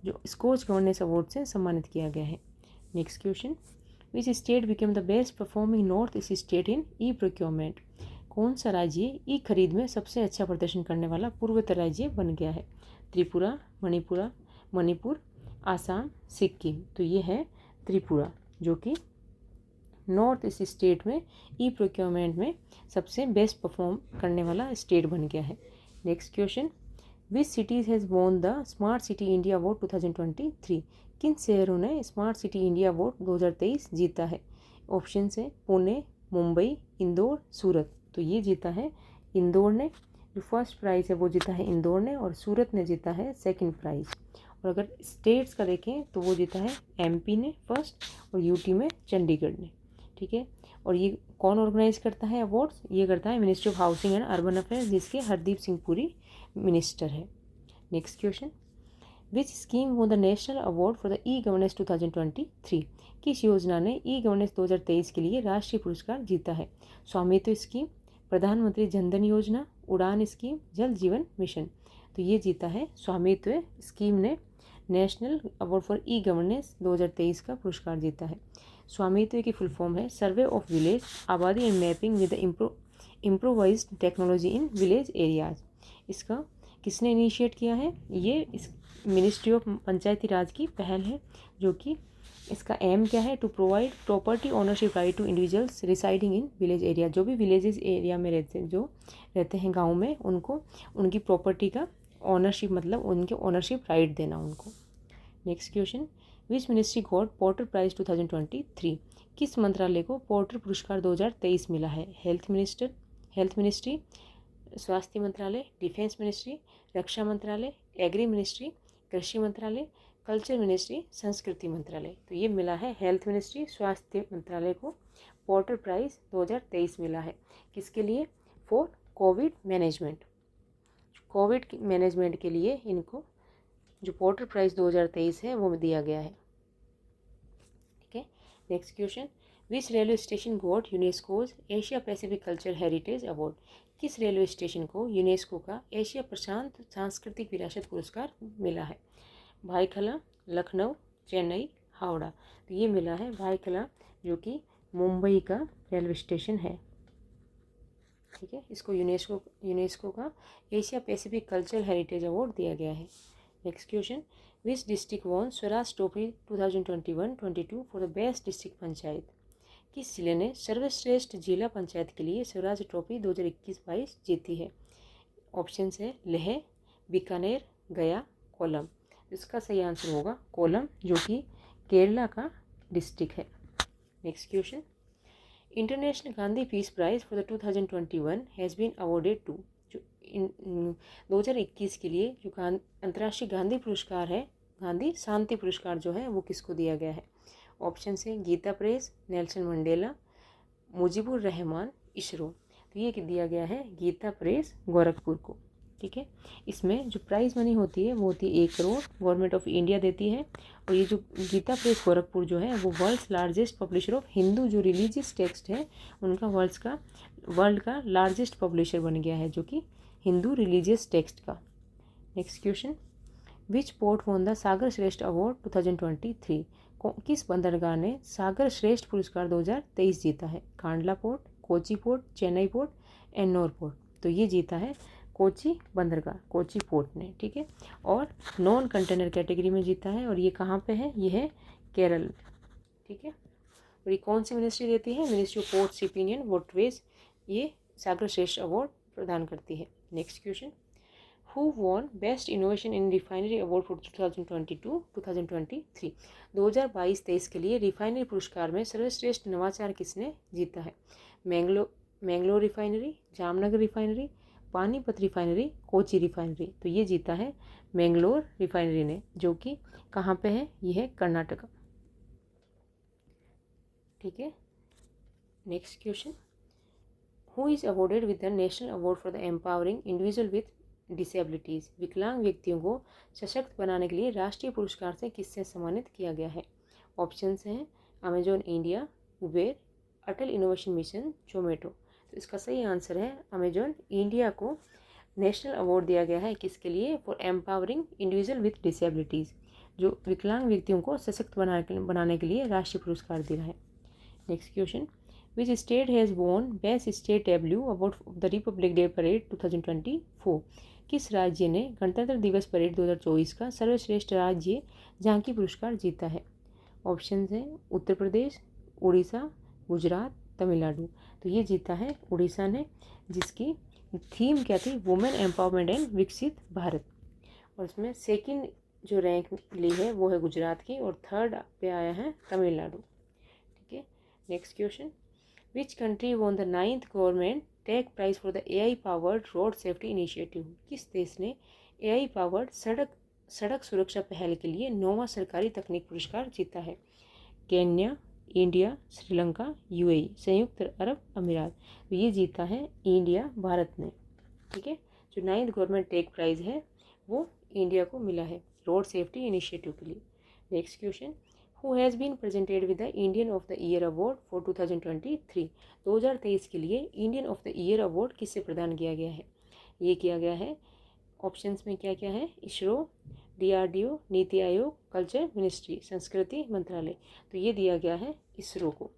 जो स्कोच गवर्नेंस अवार्ड से सम्मानित किया गया है। Next question, which state became the best performing north east state in e procurement? कौन सा राज्य ई खरीद में सबसे अच्छा प्रदर्शन करने वाला पूर्वोत्तर राज्य बन गया है? त्रिपुरा, मणिपुर, आसाम, सिक्किम। तो ये है त्रिपुरा जो कि नॉर्थ ईस्ट स्टेट में ई प्रोक्योरमेंट में सबसे बेस्ट परफॉर्म करने वाला स्टेट बन गया है। Next question, which cities has won the smart city India award 2023? किन शहरों ने स्मार्ट सिटी इंडिया अवार्ड 2023 जीता है? ऑप्शन है पुणे, मुंबई, इंदौर, सूरत। तो ये जीता है इंदौर ने। जो फर्स्ट प्राइज़ है वो जीता है इंदौर ने और सूरत ने जीता है सेकंड प्राइज़। और अगर स्टेट्स का देखें तो वो जीता है MP ने फर्स्ट और UT में चंडीगढ़ ने। ठीक है, और ये कौन ऑर्गेनाइज करता है अवार्ड्स? ये करता है ministry of housing and urban affairs, जिसके हरदीप सिंह पुरी मिनिस्टर है। Next question, which scheme won the national award for the e governance 2023? किस योजना ने E-गवर्नेंस 2023 के लिए राष्ट्रीय पुरस्कार जीता है? स्वामित्व स्कीम, प्रधानमंत्री जनधन योजना, उड़ान स्कीम, जल जीवन मिशन। तो ये जीता है स्वामित्व स्कीम ने नेशनल अवार्ड फॉर E-गवर्नेंस 2023 का पुरस्कार जीता है। स्वामित्व की फुल फॉर्म है सर्वे ऑफ विलेज आबादी and mapping with improvised technology in village areas. इसका किसने इनिशिएट किया है? ये इस मिनिस्ट्री ऑफ पंचायती राज की पहल है, जो कि इसका एम क्या है? To provide property ownership right to individuals residing in village area. जो भी विलेजेस एरिया में रहते हैं गाँव में, उनको उनकी प्रॉपर्टी का ओनरशिप मतलब उनके ओनरशिप राइट देना उनको। Next question, which ministry got Porter prize 2023? किस मंत्रालय को पोर्टर पुरस्कार 2023 मिला है? हेल्थ मिनिस्ट्री, स्वास्थ्य मंत्रालय, डिफेंस मिनिस्ट्री, रक्षा मंत्रालय, एग्री मिनिस्ट्री, कृषि मंत्रालय, कल्चर मिनिस्ट्री, संस्कृति मंत्रालय। तो ये मिला है हेल्थ मिनिस्ट्री, स्वास्थ्य मंत्रालय को पोर्टर प्राइज 2023 मिला है। किसके लिए? फॉर कोविड मैनेजमेंट के लिए इनको जो पोर्टर प्राइज 2023 है वो दिया गया है। ठीक है, नेक्स्ट क्वेश्चन, विच railway station got UNESCO's Asia Pacific culture heritage award? किस रेलवे स्टेशन को यूनेस्को का एशिया प्रशांत सांस्कृतिक विरासत पुरस्कार मिला है? भाईखला, लखनऊ, चेन्नई, हावड़ा। तो ये मिला है भाईखला, जो कि मुंबई का रेलवे स्टेशन है। ठीक है, इसको यूनेस्को का Asia Pacific cultural heritage award दिया गया है। Next question, which district won Swaraj trophy 2021-22 for the best district panchayat? किस जिले ने सर्वश्रेष्ठ जिला पंचायत के लिए स्वराज ट्रॉफी 2021-22 जीती है? ऑप्शन है लेह, बीकानेर, गया, कोलम। इसका सही आंसर होगा कोलम, जो कि केरला का डिस्ट्रिक्ट है। Next question, international Gandhi peace prize for the 2021 has been awarded to, जो 2021 के लिए जो अंतर्राष्ट्रीय गांधी पुरस्कार है, गांधी शांति पुरस्कार जो है वो किसको दिया गया है? ऑप्शन है गीता प्रेस, नेल्सन मंडेला, मुजीबुर रहमान, इसरो। तो ये दिया गया है गीता प्रेस गोरखपुर को। ठीक है, इसमें जो प्राइज़ मनी होती है वो होती है 1 करोड़, गवर्नमेंट ऑफ इंडिया देती है। और ये जो गीता प्रेस गोरखपुर जो है वो world's largest publisher of Hindu जो रिलीजियस टेक्स्ट है उनका वर्ल्ड का लार्जेस्ट पब्लिशर बन गया है, जो कि हिंदू रिलीजियस टेक्स्ट का। Next question, which port won the Sagar Shreshtha award 2023? किस बंदरगाह ने सागर श्रेष्ठ पुरस्कार 2023 जीता है? Kandla port, Kochi port, Chennai port, Ennore port. तो ये जीता है कोची बंदरगाह, कोची पोर्ट ने। ठीक है, और नॉन कंटेनर कैटेगरी में जीता है, और ये कहाँ पे है? ये है केरल। ठीक है, और ये कौन सी मिनिस्ट्री देती है? Ministry of port, shipping and waterways ये सागर श्रेष्ठ अवार्ड प्रदान करती है। Next question, who von best innovation in refinery award for 2022-2023? 2022-23 के लिए रिफाइनरी पुरस्कार में सर्वश्रेष्ठ नवाचार किसने जीता है? Mangalore refinery, Jamnagar refinery, Panipat refinery, Kochi refinery. तो ये जीता है मैंगलोर रिफाइनरी ने, जो कि कहाँ पे है? ये है कर्नाटका। ठीक है, next question, who is awarded with the national award for the empowering individual with disabilities? विकलांग व्यक्तियों को सशक्त बनाने के लिए राष्ट्रीय पुरस्कार से किससे सम्मानित किया गया है? ऑप्शंस हैं अमेजॉन इंडिया, उबेर, अटल इनोवेशन मिशन, जोमेटो। तो इसका सही आंसर है अमेजॉन इंडिया को नेशनल अवार्ड दिया गया है। किसके लिए? For empowering individual with disabilities, जो विकलांग व्यक्तियों को सशक्त बनाने के लिए राष्ट्रीय पुरस्कार दिया है। Next question, which state has won best state debut award of the Republic day parade 2024? किस राज्य ने गणतंत्र दिवस परेड 2024 का सर्वश्रेष्ठ राज्य झांकी पुरस्कार जीता है? ऑप्शन हैं उत्तर प्रदेश, उड़ीसा, गुजरात, तमिलनाडु। तो ये जीता है उड़ीसा ने, जिसकी थीम क्या थी? वुमेन एम्पावरमेंट एंड विकसित भारत। और उसमें सेकंड जो रैंक ली है वो है गुजरात की, और थर्ड पे आया है तमिलनाडु। ठीक है, next question, which country won the 9th government tech prize for the AI powered road safety initiative? किस देश ने AI पावर्ड सड़क सुरक्षा पहल के लिए 9वां सरकारी तकनीक पुरस्कार जीता है? केन्या, इंडिया, श्रीलंका, UAE, संयुक्त अरब अमीरात। तो ये जीता है इंडिया, भारत ने। ठीक है, जो 9th गवर्नमेंट टेक प्राइज़ है वो इंडिया को मिला है रोड सेफ्टी इनिशिएटिव के लिए। Next question, who has been presented with the Indian of the year award for 2023? 2023 के लिए Indian of the year award किससे प्रदान किया गया है? ये किया गया है, ऑप्शंस में क्या क्या है? ISRO, DRDO, NITI Aayog, culture ministry, संस्कृति मंत्रालय। तो ये दिया गया है इसरो को।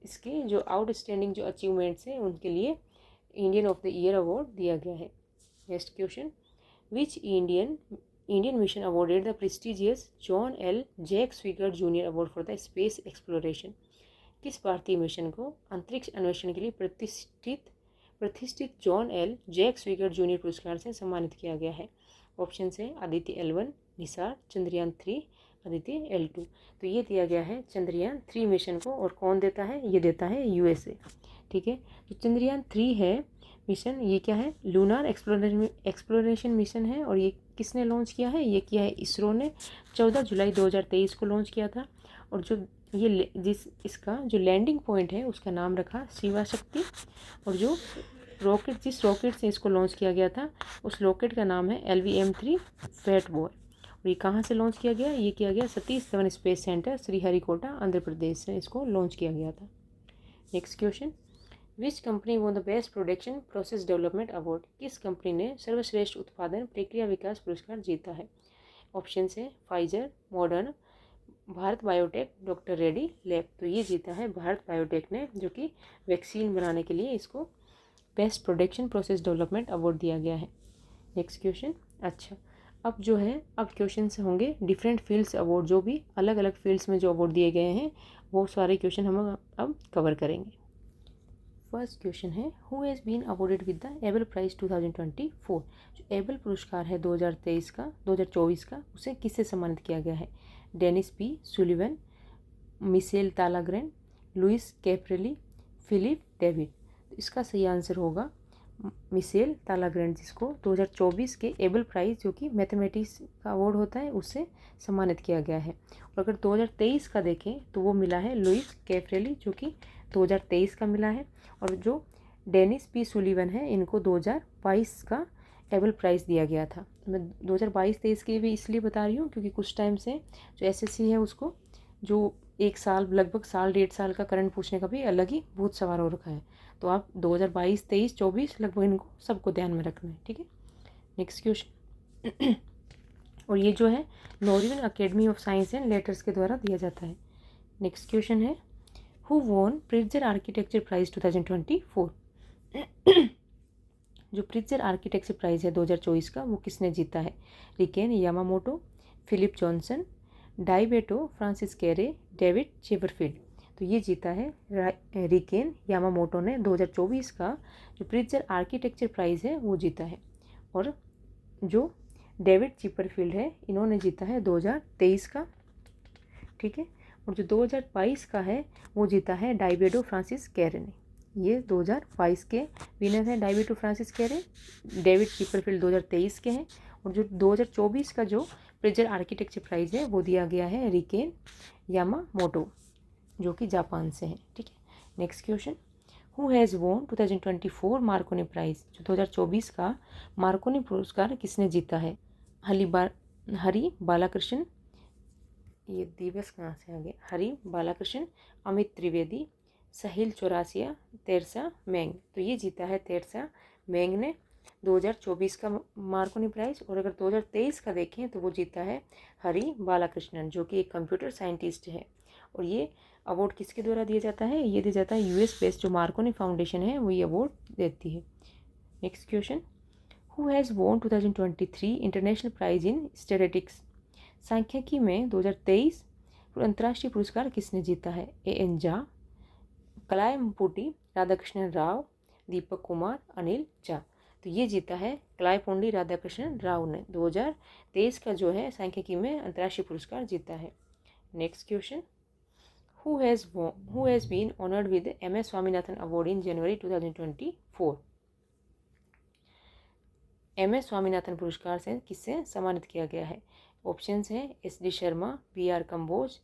इसके जो आउटस्टैंडिंग जो अचीवमेंट्स हैं उनके लिए Indian of the year award दिया गया है। Next question, which Indian mission awarded the prestigious John L Jack स्वीकर Junior award for the space exploration? किस भारतीय मिशन को अंतरिक्ष अन्वेषण के लिए प्रतिष्ठित जॉन एल जैक स्वीकर जूनियर पुरस्कार से सम्मानित किया गया है? ऑप्शन है आदित्य L1, निसार, चंद्रयान 3, आदित्य L2। तो ये दिया गया है चंद्रयान 3 मिशन को, और कौन देता है? ये देता है USA। ठीक है, जो चंद्रयान 3 है मिशन, ये क्या है? लूनार एक्सप्लोरेशन मिशन है, और ये किसने लॉन्च किया है? ये किया है इसरो ने। 14 जुलाई 2023 को लॉन्च किया था, और जो ये इसका जो लैंडिंग पॉइंट है उसका नाम रखा शिवा शक्ति, और जो जिस रॉकेट से इसको लॉन्च किया गया था उस रॉकेट का नाम है LVM-3 फैट बॉय। और ये कहाँ से लॉन्च किया गया? ये किया गया सतीश धवन स्पेस सेंटर, श्रीहरिकोटा, आंध्र प्रदेश से इसको लॉन्च किया गया था। Next question, which company won the best production process development award? किस कंपनी ने सर्वश्रेष्ठ उत्पादन प्रक्रिया विकास पुरस्कार जीता है? ऑप्शन है Pfizer, modern, Bharat biotech, doctor Reddy lab. तो ये जीता है भारत बायोटेक ने, जो कि वैक्सीन बनाने के लिए इसको best production process development award दिया गया है। नेक्स्ट क्वेश्चन, अच्छा अब जो है अब क्वेश्चन से होंगे डिफरेंट फील्ड्स अवार्ड, जो भी अलग अलग फील्ड्स में जो अवार्ड दिए गए हैं वो सारे क्वेश्चन हम अब कवर करेंगे। फर्स्ट क्वेश्चन है, who has been awarded with the Abel prize 2024? जो एबल पुरस्कार है 2024 का उसे किससे सम्मानित किया गया है? Dennis P. Sullivan, Michel Talagrand, Luis Caffarelli, Philip David. तो इसका सही आंसर होगा मिशेल तालाग्रैंड, जिसको 2024 के एबल प्राइज़ जो कि मैथमेटिक्स का अवार्ड होता है उससे सम्मानित किया गया है। और अगर 2023 का देखें तो वो मिला है लुइस कैफ्रेली, जो कि 2023 का मिला है। और जो डेनिस पी सुलिवन है, इनको 2022 का एबल प्राइज़ दिया गया था। मैं 2022-23 की भी इसलिए बता रही हूँ क्योंकि कुछ टाइम से जो एसएससी है उसको जो एक साल, लगभग साल 1.5 साल का करंट पूछने का भी अलग ही भूत सवार हो रखा है। तो आप 2022, 23, 24 लगभग इनको सबको ध्यान में रखना है, ठीक है। नेक्स्ट क्वेश्चन और ये जो है Norwegian academy of science and letters के द्वारा दिया जाता है। नेक्स्ट क्वेश्चन है who won Pritzker architecture prize 2024। जो प्रिट्जर आर्किटेक्चर प्राइज़ है 2024 का, वो किसने जीता है? Riken Yamamoto, Philip Johnson, Diebedo Francis Kere, David Chipperfield. तो ये जीता है रिकेन यामामोटो ने 2024 का जो प्रिट्जर आर्किटेक्चर प्राइज़ है वो जीता है। और जो डेविड चिपरफील्ड है, इन्होंने जीता है 2023 का, ठीक है। और जो 2022 का है वो जीता है डाइबेटो फ्रांसिस कैरे ने। ये 2022 के विनर हैं डाइबेटो फ्रांसिस कैरे, डेविड चिपरफील्ड 2023 के हैं। और जो 2024 का जो प्रिट्जर आर्किटेक्चर प्राइज़ है वो दिया गया है रिकेन यामामोटो, जो कि जापान से हैं, ठीक है। Next question who has won 2024 Marconi prize. जो 2024 का मार्कोनी पुरस्कार किसने जीता है? हरि बालाकृष्णन, ये दिवस कहाँ से आ गया, हरि बालाकृष्णन, अमित त्रिवेदी, साहिल चौरासिया, तेरसा मेंग। तो ये जीता है तेरसा मेंग ने 2024 का मार्कोनी प्राइज़। और अगर 2023 का देखें तो वो जीता है हरि बालाकृष्णन, जो कि एक कंप्यूटर साइंटिस्ट है। और ये अवार्ड किसके द्वारा दिया जाता है? ये दिया जाता है यूएस बेस्ड जो मार्कोनी फाउंडेशन है वो ये अवार्ड देती है। Next question who has won 2023 international prize in statistics. सांख्यिकी में 2023 अंतर्राष्ट्रीय पुरस्कार किसने जीता है? एएन झा, कलायपुंडी राधाकृष्णन राव, दीपक कुमार, अनिल झा। तो ये जीता है कलायपुंडी राधाकृष्णन राव ने 2023 का जो है सांख्यिकी में अंतर्राष्ट्रीय पुरस्कार जीता है। Next question who has been honoured with MS Swaminathan award in January 2024। MS Swaminathan पुरस्कार से किससे सम्मानित किया गया है? ऑप्शंस हैं SD शर्मा, PR कंबोज,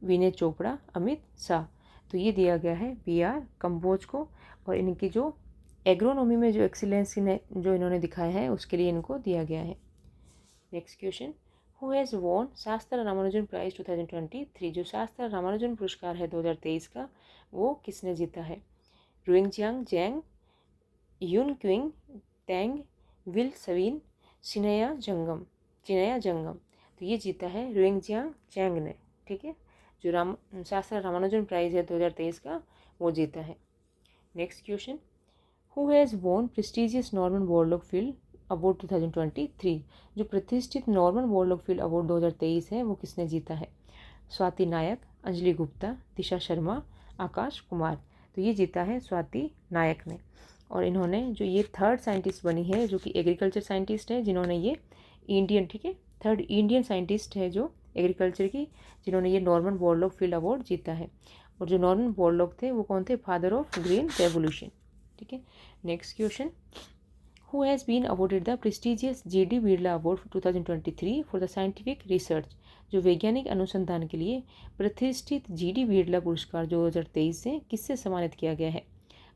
विनय चोपड़ा, अमित शाह। तो ये दिया गया है PR कंबोज को। और इनकी जो एग्रोनॉमी में जो एक्सीलेंस जो इन्होंने दिखाया है उसके लिए इनको दिया गया है। Next question who has von शास्त्र रामानुजन प्राइज 2023। जो शास्त्र रामानुजन पुरस्कार है 2023 का, वो किसने जीता है? रुइंगजियांग जैंग, यून क्विंग तैंग, विल सवीन, चिनया जंगम। तो ये जीता है रुइंगजियांग जैंग ने, ठीक है। जो शास्त्र रामानुजन प्राइज़ है 2023 का वो जीता है। Next question who has won prestigious Norman Borlaug field award 2023। जो प्रतिष्ठित नॉर्मन बोरलॉग फील्ड अवार्ड 2023 है वो किसने जीता है? स्वाति नायक, अंजलि गुप्ता, दिशा शर्मा, आकाश कुमार। तो ये जीता है स्वाति नायक ने। और इन्होंने जो ये थर्ड साइंटिस्ट बनी है जो कि एग्रीकल्चर साइंटिस्ट है, जिन्होंने ये इंडियन, ठीक है, थर्ड इंडियन साइंटिस्ट है जो एग्रीकल्चर की, जिन्होंने ये नॉर्मन बोरलॉग फील्ड अवार्ड जीता है। और जो नॉर्मन बोरलॉग थे वो कौन थे? फादर ऑफ ग्रीन रेवोल्यूशन, ठीक है। Next question who has been awarded the prestigious GD Birla award 2023 for the scientific research. जो वैज्ञानिक अनुसंधान के लिए प्रतिष्ठित GD बिरला पुरस्कार 2023 से किससे सम्मानित किया गया है?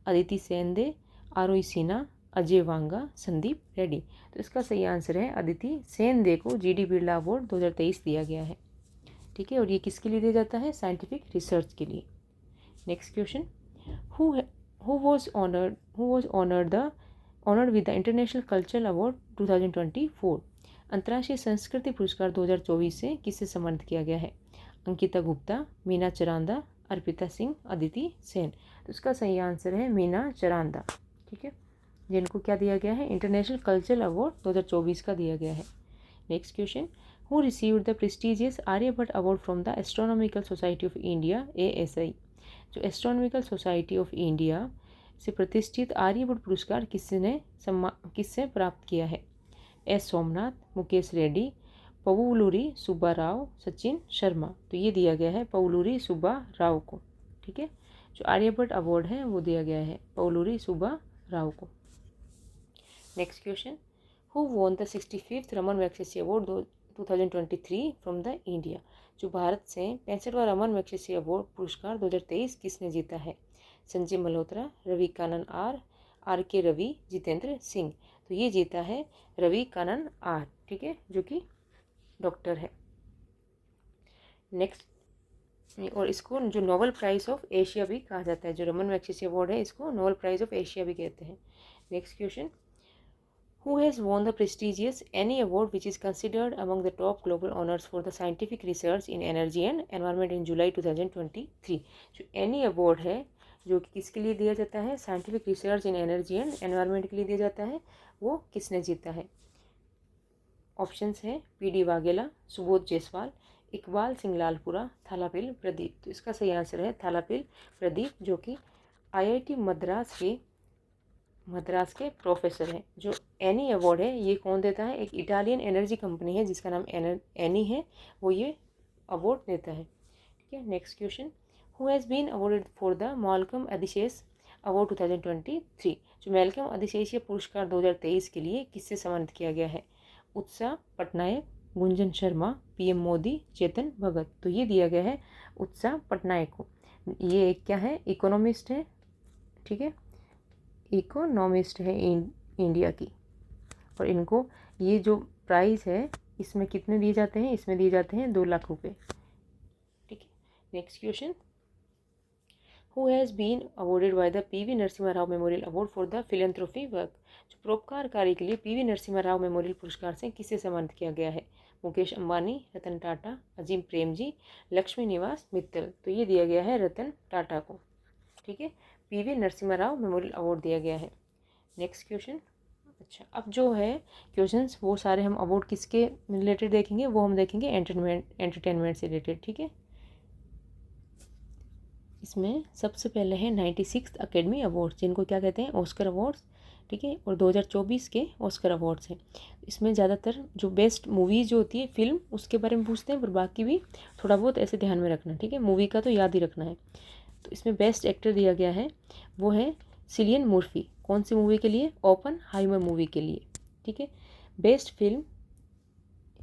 अदिति सेनदे, आरोही सिन्हा, अजय वांगा, संदीप रेड्डी। तो इसका सही आंसर है अदिति सेनदे को GD बिरला अवार्ड 2023 दिया गया है, ठीक है। और ये किसके लिए दिया जाता है? साइंटिफिक रिसर्च के लिए। Next question who was honoured with the international cultural award 2024। अंतर्राष्ट्रीय संस्कृति पुरस्कार 2024 से किससे सम्मानित किया गया है? अंकिता गुप्ता, मीना चरांदा, अर्पिता सिंह, अदिति सेन। तो इसका सही आंसर है मीना चरांदा, ठीक है, जिनको क्या दिया गया है? इंटरनेशनल कल्चरल अवार्ड 2024 का दिया गया है। Next question who received the prestigious Aryabhatta award from the astronomical society of India ASI। जो एस्ट्रोनॉमिकल सोसाइटी ऑफ इंडिया से प्रतिष्ठित आर्यभट्ट पुरस्कार किससे प्राप्त किया है? S सोमनाथ, मुकेश रेड्डी, पवुलूरी सुब्बा राव, सचिन शर्मा। तो ये दिया गया है पवुलूरी सुब्बा राव को, ठीक है। जो आर्यभट्ट अवार्ड है वो दिया गया है पौलुरी सुब्बा राव को। Next question, who won the 65th Raman Magsaysay award 2023 from the India. जो भारत से 65वां रमन मैग्सेसे अवार्ड पुरस्कार 2023 किसने जीता है? संजय मल्होत्रा, रवि कानन आर के रवि, जितेंद्र सिंह। तो ये जीता है रवि कानन आर, ठीक है, जो कि डॉक्टर है। नेक्स्ट, और इसको जो नोबेल प्राइज ऑफ एशिया भी कहा जाता है, जो रमन मैग्सेसे अवार्ड है इसको नोबेल प्राइज ऑफ एशिया भी कहते हैं। Next question, who has won the prestigious Annie Award, which is considered among the top global honors for the scientific research in energy and environment in July 2023। जो Annie Award है जो कि किसके लिए दिया जाता है? Scientific research in energy and environment के लिए दिया जाता है। वो किसने जीता है? ऑप्शंस है पीडी वाघेला, सुबोध जायसवाल, इकबाल सिंह लालपुरा, थालापील प्रदीप। तो इसका सही आंसर है थालापील प्रदीप, जो कि आईआईटी मद्रास के प्रोफेसर हैं। जो एनी अवार्ड है ये कौन देता है? एक इटालियन एनर्जी कंपनी है जिसका नाम एनी है, वो ये अवार्ड देता है, ठीक है। Next question, who has been awarded for the Malcolm Adiseshiah award 2023। जो मैल्कम एडिशेस पुरस्कार 2023 के लिए किससे सम्मानित किया गया है? उत्साह पटनायक, गुंजन शर्मा, पीएम मोदी, चेतन भगत। तो ये दिया गया है उत्साह पटनायक को। ये क्या है? इकोनॉमिस्ट है, ठीक है, इकोनॉमिस्ट है इंडिया की। और इनको ये जो प्राइज़ है इसमें कितने दिए जाते हैं? इसमें दिए जाते हैं 2 लाख रुपए, ठीक है। Next question, who has been awarded by the P V Narasimha Rao memorial award for the philanthropy work. जो परोपकार कार्य के लिए पीवी नरसिम्हा राव मेमोरियल पुरस्कार से किसे सम्मानित किया गया है? मुकेश अंबानी, रतन टाटा, अजीम प्रेमजी, लक्ष्मी निवास मित्तल। तो ये दिया गया है रतन टाटा को, ठीक है। PV Narasimha Rao memorial award दिया गया है। नेक्स्ट क्वेश्चन, अच्छा अब जो है क्वेश्चंस वो सारे हम अवार्ड किसके रिलेटेड देखेंगे? वो हम देखेंगे एंटरटेनमेंट से रिलेटेड, ठीक है। इसमें सबसे पहले है 96th अकेडमी अवार्ड, जिनको क्या कहते हैं? ऑस्कर अवार्ड्स, ठीक है। और 2024 के ऑस्कर अवार्ड्स हैं। इसमें ज़्यादातर जो बेस्ट मूवीज़ जो होती है फिल्म उसके बारे में पूछते हैं, पर बाकी भी थोड़ा बहुत ऐसे ध्यान में रखना, ठीक है। मूवी का तो याद ही रखना है। तो इसमें बेस्ट एक्टर दिया गया है वो है सिलियन मुर्फी। कौन सी मूवी के लिए? ओपनहाइमर मूवी के लिए, ठीक है। बेस्ट फिल्म,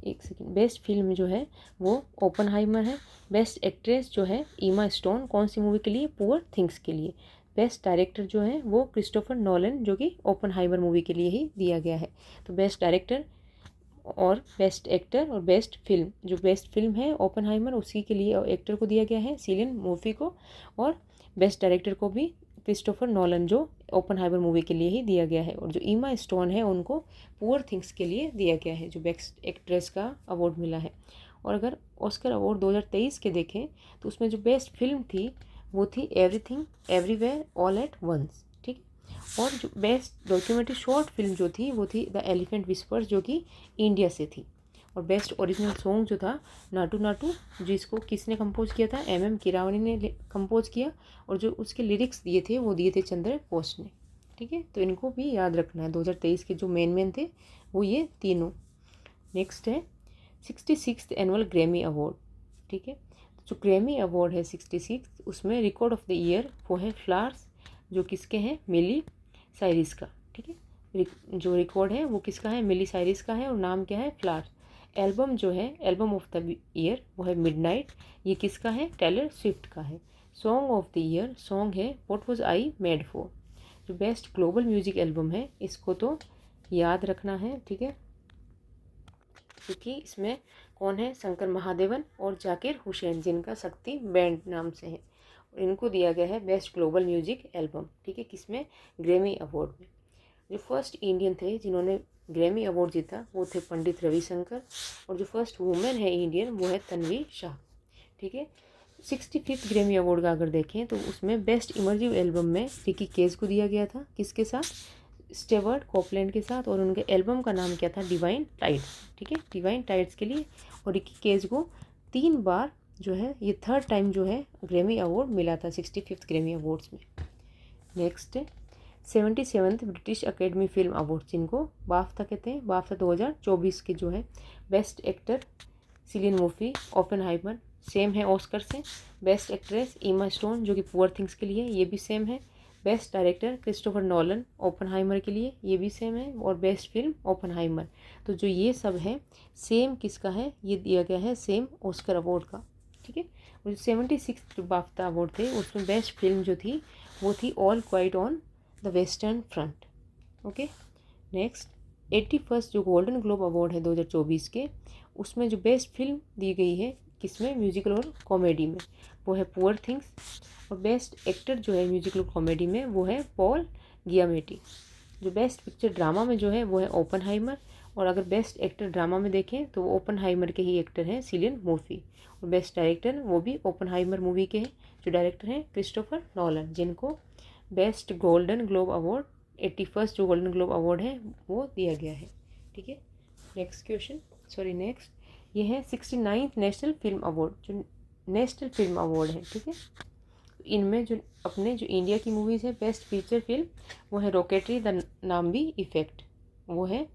एक सेकेंड, बेस्ट फिल्म जो है वो ओपनहाइमर है। बेस्ट एक्ट्रेस जो है ईमा स्टोन, कौन सी मूवी के लिए? पुअर थिंग्स के लिए। बेस्ट डायरेक्टर जो है वो क्रिस्टोफर नोलन, जो कि ओपनहाइमर मूवी के लिए ही दिया गया है। तो बेस्ट डायरेक्टर और बेस्ट एक्टर और बेस्ट फिल्म, जो बेस्ट फिल्म है ओपनहाइमर उसी के लिए एक्टर को दिया गया है सिलियन मुर्फी को, और बेस्ट डायरेक्टर को भी क्रिस्टोफर नोलन, जो ओपनहाइमर मूवी के लिए ही दिया गया है। और जो ईमा स्टोन है उनको पुअर थिंग्स के लिए दिया गया है, जो बेस्ट एक्ट्रेस का अवार्ड मिला है। और अगर ऑस्कर अवार्ड 2023 के देखें तो उसमें जो बेस्ट फिल्म थी वो थी everything everywhere all at once, ठीक। और जो बेस्ट डॉक्यूमेंट्री शॉर्ट फिल्म जो थी वो थी द एलिफेंट विस्पर्स, जो कि इंडिया से थी। और बेस्ट ओरिजिनल सॉन्ग जो था नाटू नाटू, जिसको किसने कंपोज किया था? MM कीरावनी ने कंपोज किया। और जो उसके लिरिक्स दिए थे वो दिए थे चंद्र बोस ने, ठीक है। तो इनको भी याद रखना है। 2023 के जो मेन थे वो ये तीनों। नेक्स्ट है 66th एनुअल ग्रैमी अवार्ड, ठीक है। जो ग्रैमी अवार्ड है 66, उसमें रिकॉर्ड ऑफ द ईयर वो है फ्लावर्स, जो किसके हैं? मिली साइरिस का, ठीक है। जो रिकॉर्ड है वो किसका है? मिली साइरिस का है, और नाम क्या है? फ्लावर्स। एल्बम जो है एल्बम ऑफ द ईयर वो है मिडनाइट, ये किसका है? टेलर स्विफ्ट का है। Song of the year song है what was I made for. जो बेस्ट ग्लोबल म्यूजिक एल्बम है इसको तो याद रखना है, ठीक है, क्योंकि इसमें कौन है? शंकर महादेवन और जाकिर हुसैन, जिनका शक्ति बैंड नाम से है। और इनको दिया गया है बेस्ट ग्लोबल म्यूजिक एल्बम, ठीक है, किसमें? ग्रैमी अवार्ड में। जो फर्स्ट इंडियन थे जिन्होंने ग्रैमी अवार्ड जीता वो थे पंडित रविशंकर। और जो फर्स्ट वुमेन है इंडियन वो है तन्वी शाह, ठीक है। 65th ग्रैमी अवार्ड का अगर देखें तो उसमें बेस्ट इमर्जिव एल्बम में रिकी केज को दिया गया था। किसके साथ? स्टेवर्ट कॉपलैंड के साथ। और उनके एल्बम का नाम क्या था? डिवाइन टाइड्स, ठीक है, डिवाइन टाइड्स के लिए। और रिकी केज को 3 बार जो है ये 3rd टाइम जो है ग्रैमी अवार्ड मिला था 65th ग्रैमी अवार्ड्स में। Next 77th British Academy film award, जिनको बाफ्ता कहते हैं। बाफ्ता 2024 के जो है best actor Cillian Murphy, Oppenheimer, same है ऑस्कर से। बेस्ट एक्ट्रेस एमा स्टोन जो कि पुअर थिंग्स के लिए, ये भी सेम है। Best director Christopher Nolan Oppenheimer के लिए, ये भी सेम है। और बेस्ट फिल्म ओपनहाइमर। तो जो ये सब है सेम किसका है, ये दिया गया है सेम ऑस्कर अवार्ड का, ठीक है। और जो 76 बाफ्टा अवार्ड थे उसमें बेस्ट फिल्म जो थी वो थी all quite on the western front. Okay, next 81 जो गोल्डन ग्लोब अवार्ड है 2024 के, उसमें जो बेस्ट फिल्म दी गई है किसमें, म्यूजिकल और कॉमेडी में, वो है पुअर थिंग्स। और बेस्ट एक्टर जो है म्यूजिकल और कॉमेडी में वो है पॉल गियामेटी। जो बेस्ट पिक्चर ड्रामा में जो है वो है ओपनहाइमर। और अगर बेस्ट एक्टर ड्रामा में देखें तो वो ओपनहाइमर के ही एक्टर हैं सिलियन मोर्फी। और बेस्ट डायरेक्टर वो भी ओपनहाइमर मूवी के हैं, जो डायरेक्टर हैं क्रिस्टोफर नॉलन, जिनको बेस्ट गोल्डन ग्लोब अवार्ड 81 जो गोल्डन ग्लोब अवार्ड है वो दिया गया है, ठीक है। नेक्स्ट क्वेश्चन, नेक्स्ट ये है 69th नेशनल फिल्म अवार्ड, जो नेशनल फिल्म अवार्ड है, ठीक है। इनमें जो अपने जो इंडिया की मूवीज़ है बेस्ट फीचर फिल्म वो है रॉकेटरी द नाम्बी इफेक्ट, वो है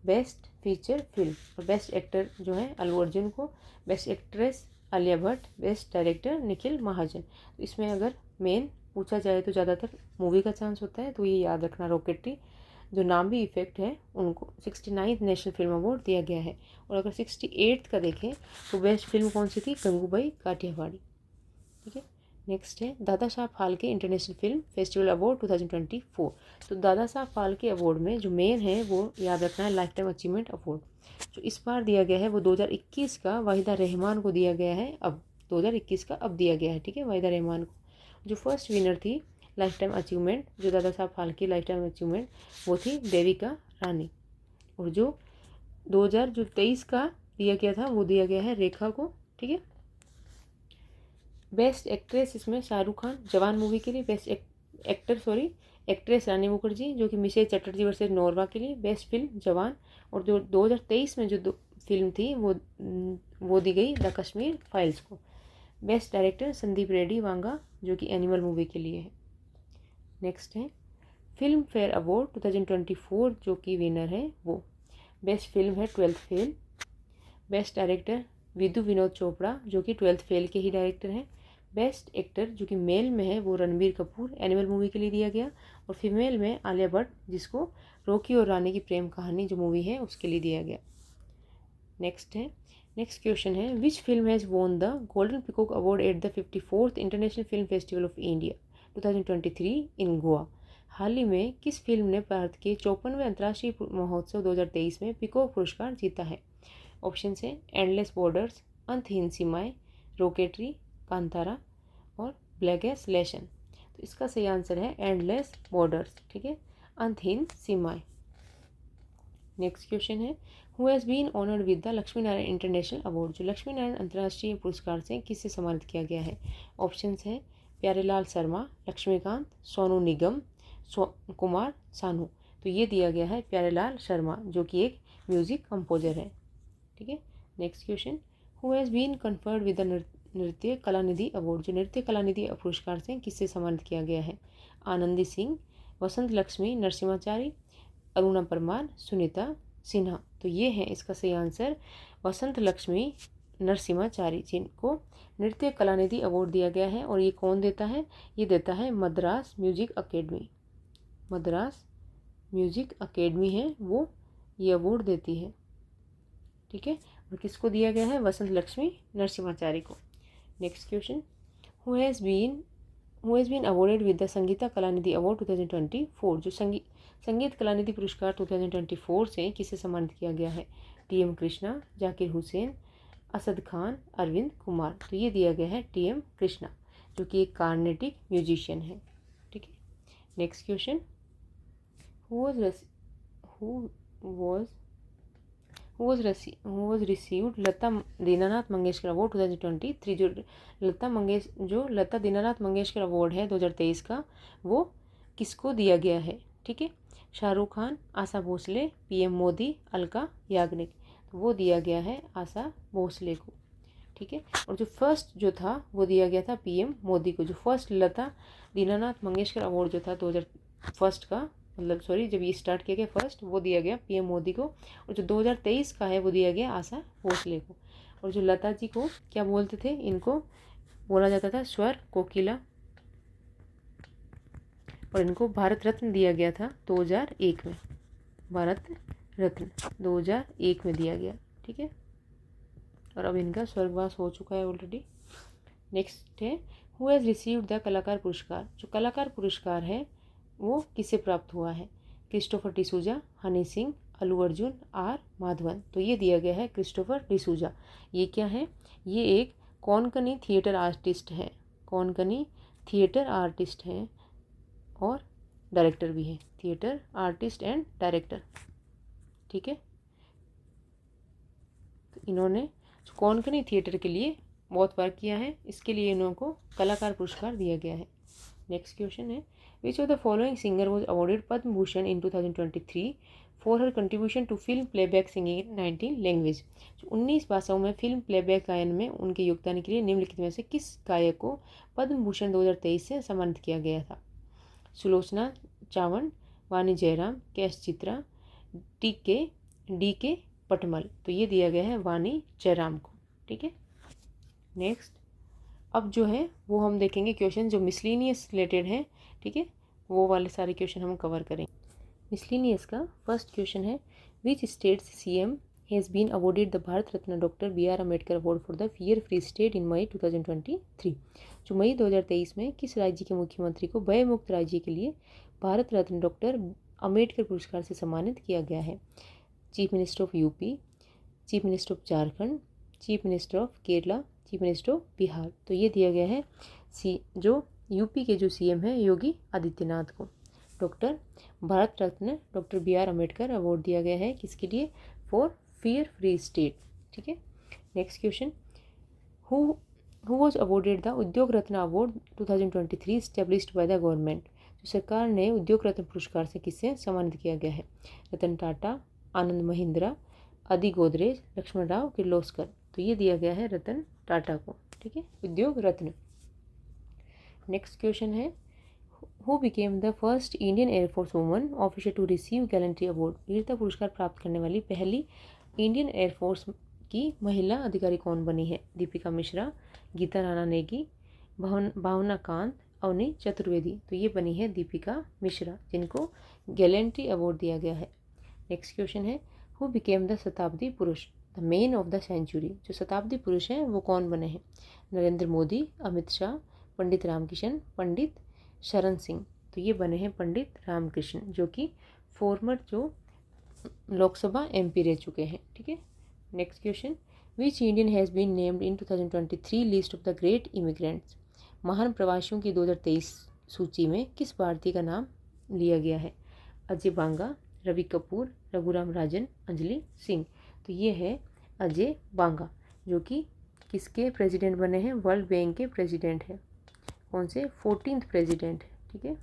बेस्ट फीचर फिल्म। और बेस्ट एक्टर जो है अल्लू अर्जुन को, best actress Alia Bhatt, best director Nikhil Mahajan. तो इसमें अगर मेन पूछा जाए तो ज़्यादातर मूवी का चांस होता है, तो ये याद रखना, रॉकेटरी जो नाम्बी इफेक्ट है उनको 69th नेशनल फिल्म अवार्ड दिया गया है। और अगर 68th का देखें तो बेस्ट फिल्म कौन सी थी, गंगूबाई काठियावाड़ी, ठीक है। नेक्स्ट है Dada Saheb Phalke international film festival award 2024। तो दादा साहब फाल्के अवार्ड में जो मेन है वो याद रखना है लाइफ टाइम अचीवमेंट अवार्ड, जो इस बार दिया गया है वो 2021 का वाहिदा रहमान को दिया गया है। अब 2021 का अब दिया गया है, ठीक है, वाहिदा रहमान को। जो फर्स्ट विनर थी लाइफ टाइम अचीवमेंट, जो Dada Saheb Phalke life time achievement, वो थी देविका रानी। और जो 2023 का दिया गया था वो दिया गया है रेखा को, ठीक है। बेस्ट एक्ट्रेस इसमें शाहरुख खान जवान मूवी के लिए, बेस्ट एक्ट्रेस रानी मुखर्जी जो कि मिशेल चटर्जी वर्सेस नॉर्वा के लिए, बेस्ट फिल्म जवान। और जो 2023 में जो फिल्म थी वो दी गई द कश्मीर फाइल्स को। बेस्ट डायरेक्टर संदीप रेड्डी वांगा जो कि एनिमल मूवी के लिए है। नेक्स्ट है फिल्म फेयर अवार्ड 2024 जो कि विनर है वो बेस्ट फिल्म है 12th fail. Best director Vidhu Vinod Chopra जो कि 12th फेल के ही डायरेक्टर हैं। बेस्ट एक्टर जो कि मेल में है वो रणबीर कपूर एनिमल मूवी के लिए दिया गया। और फीमेल में आलिया भट्ट जिसको रॉकी और रानी की प्रेम कहानी जो मूवी है उसके लिए दिया गया। नेक्स्ट क्वेश्चन है which film has won the golden peacock award at the 54th international film festival of India 2023 इन गोवा। हाल ही में किस फिल्म ने भारत के 54वें अंतर्राष्ट्रीय महोत्सव 2023 में पिकॉक पुरस्कार जीता है। ऑप्शन है एंडलेस बॉर्डर्स, अंतहीन सीमाएं, रॉकेटरी, कांतारा और ब्लैकेस्ट लेशन। तो इसका सही आंसर है एंडलेस बॉर्डर्स, ठीक है, अंतहीन सीमाएं। नेक्स्ट क्वेश्चन है who has been honoured with the Lakshmi Narayan international award, जो लक्ष्मी नारायण अंतर्राष्ट्रीय पुरस्कार से किससे सम्मानित किया गया है। ऑप्शंस है प्यारेलाल शर्मा, लक्ष्मीकांत, सोनू निगम, कुमार सानू। तो ये दिया गया है प्यारेलाल शर्मा जो कि एक म्यूजिक कंपोजर है, ठीक है। Next question who has been conferred with the Nritya Kalanidhi award, जो नृत्य कलानिधि पुरस्कार से किससे सम्मानित किया गया है। आनंदी सिंह, वसंत लक्ष्मी नरसिम्हाचारी, अरुणा परमार, सुनीता सिन्हा। तो ये है इसका सही आंसर वसंत लक्ष्मी नरसिम्हाचारी जिनको नृत्य कलानिधि अवार्ड दिया गया है। और ये कौन देता है, ये देता है Madras music academy. Madras music academy है वो ये अवार्ड देती है, ठीक है। और किसको दिया गया है, वसंत लक्ष्मी नरसिम्हाचारी को। Next question who has been awarded with the Sangita Kalanidhi award 2024, जो संगीत कलानिधि पुरस्कार 2024 से किसे सम्मानित किया गया है। टीएम कृष्णा, जाकिर हुसैन, असद खान, अरविंद कुमार। तो ये दिया गया है टीएम कृष्णा जो कि एक कार्नेटिक म्यूजिशियन है, ठीक है। Next question who was received Lata Dinanath Mangeshkar award 2023, जो लता दीनानाथ मंगेशकर अवार्ड है 2023 का वो किसको दिया गया है, ठीक है। शाहरुख खान, आशा भोसले, पीएम मोदी, अलका याग्निक। तो वो दिया गया है आशा भोसले को, ठीक है। और जो फर्स्ट जो था वो दिया गया था पीएम मोदी को। जो फर्स्ट लता दीनानाथ मंगेशकर अवार्ड जो था 2001 का जब ये स्टार्ट किया गया फर्स्ट वो दिया गया पीएम मोदी को। और जो 2023 का है वो दिया गया आशा भोसले को। और जो लता जी को क्या बोलते थे, इनको बोला जाता था स्वर कोकिला, और इनको भारत रत्न दिया गया था 2001 में, भारत रत्न 2001 में दिया गया। ठीक है, और अब इनका स्वर्गवास हो चुका है ऑलरेडी। नेक्स्ट है हु हैज़ रिसीव्ड द कलाकार पुरस्कार। जो कलाकार पुरस्कार है वो किसे प्राप्त हुआ है? Christopher D'Souza, Honey Singh, Allu Arjun, R Madhavan. तो ये दिया गया है क्रिस्टोफर डिसूजा। ये क्या है? ये एक कोंकणी थिएटर आर्टिस्ट है, कोंकणी थिएटर आर्टिस्ट हैं और डायरेक्टर भी है, थिएटर आर्टिस्ट एंड डायरेक्टर। ठीक है, तो इन्होंने कोंकणी थिएटर के लिए बहुत वर्क किया है, इसके लिए इन्हों को कलाकार पुरस्कार दिया गया है। नेक्स्ट क्वेश्चन है which of the following singer was awarded Padma Bhushan in 2023 for her contribution to film playback singing in 19 language. 19 भाषाओं में फिल्म प्लेबैक गायन में उनके योगदान के लिए निम्नलिखित में से किस गायक को पद्म भूषण 2023 से सम्मानित किया गया था? सुलोचना चावन, वानी जयराम, कैश चित्रा, डी के पटमल। तो ये दिया गया है वानी जयराम को। ठीक है, नेक्स्ट अब जो है वो हम देखेंगे क्वेश्चन जो मिसलिनियस रिलेटेड है। ठीक है, वो वाले सारे क्वेश्चन हम कवर करेंगे। मिसलिनियस का फर्स्ट क्वेश्चन है which state's CM has been awarded the Bharat Ratna doctor B R Ambedkar award for the fear free state in May 2023। जो मई 2023 में किस राज्य के मुख्यमंत्री को भय मुक्त राज्य के लिए भारत रत्न डॉक्टर अम्बेडकर पुरस्कार से सम्मानित किया गया है? Chief minister of UP, chief minister of Jharkhand, chief minister of Kerala, chief minister of Bihar. तो ये दिया गया है जो यूपी के जो सीएम है योगी आदित्यनाथ को doctor Bharat Ratna doctor B R Ambedkar award दिया गया है, किसके लिए? For fear free state. ठीक है, next question who was awarded the Udyog Ratna award 2023 established by the government. जो सरकार ने उद्योग रत्न पुरस्कार से किससे सम्मानित किया गया है? रतन टाटा, आनंद महिंद्रा, आदि गोदरेज, लक्ष्मण राव किर्लोस्कर। तो ये दिया गया है रतन टाटा को। ठीक है, उद्योग रत्न। नेक्स्ट क्वेश्चन है who became the first Indian airforce woman officer to receive gallantry award. वीरता पुरस्कार प्राप्त करने वाली पहली इंडियन एयरफोर्स की महिला अधिकारी कौन बनी है? दीपिका मिश्रा, गीता राणा नेगी, भावना कांत, अवनी चतुर्वेदी। तो ये बनी है दीपिका मिश्रा, जिनको गैलेंट्री अवार्ड दिया गया है। नेक्स्ट क्वेश्चन है who became the Shatabdi Purush the man of the century. जो शताब्दी पुरुष हैं वो कौन बने हैं? नरेंद्र मोदी, अमित शाह, पंडित रामकृष्ण, पंडित शरण सिंह। तो ये बने हैं पंडित रामकृष्ण, जो कि फॉर्मर जो लोकसभा एमपी रह चुके हैं। ठीक है, next question which Indian has been named in 2023 list of the great immigrants. महान प्रवासियों की 2023 सूची में किस भारतीय का नाम लिया गया है? अजय बांगा, रवि कपूर, रघुराम राजन, अंजलि सिंह। तो ये है अजय बांगा, जो कि किसके प्रेसिडेंट बने हैं? वर्ल्ड बैंक के प्रेसिडेंट हैं। कौन से? 14th प्रेसिडेंट है। ठीक है,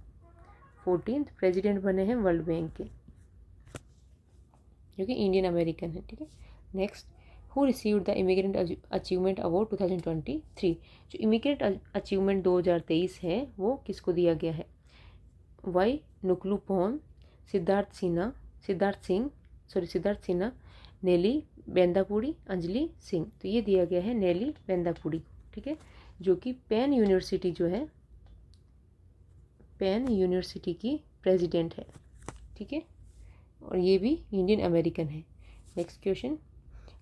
14th प्रेसिडेंट बने हैं वर्ल्ड बैंक के, जो कि इंडियन अमेरिकन है। ठीक है, next who received the immigrant achievement award 2023। जो इमिग्रेंट अचीवमेंट 2023 है वो किसको दिया गया है? वाई नुकलूपोन, सिद्धार्थ सिन्हा, नेली बेंदापुड़ी, अंजलि सिंह। तो ये दिया गया है नेली बेंदापुड़ी को। ठीक है, जो कि पेन यूनिवर्सिटी जो है, पेन यूनिवर्सिटी की प्रेसिडेंट है। ठीक है, और ये भी इंडियन अमेरिकन है। Next question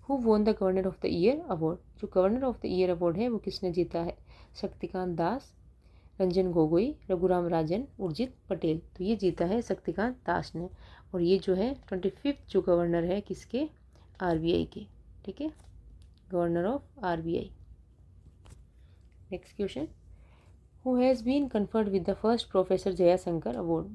who won the governor of the year award. जो governor of the year award है वो किसने जीता है? शक्तिकांत दास, रंजन गोगोई, रघुराम राजन, उर्जित पटेल। तो ये जीता है शक्तिकांत दास ने, और ये जो है 25th जो गवर्नर है किसके? आरबीआई के। ठीक है, governor of RBI. Next question who has been conferred with the first professor Jayashankar award.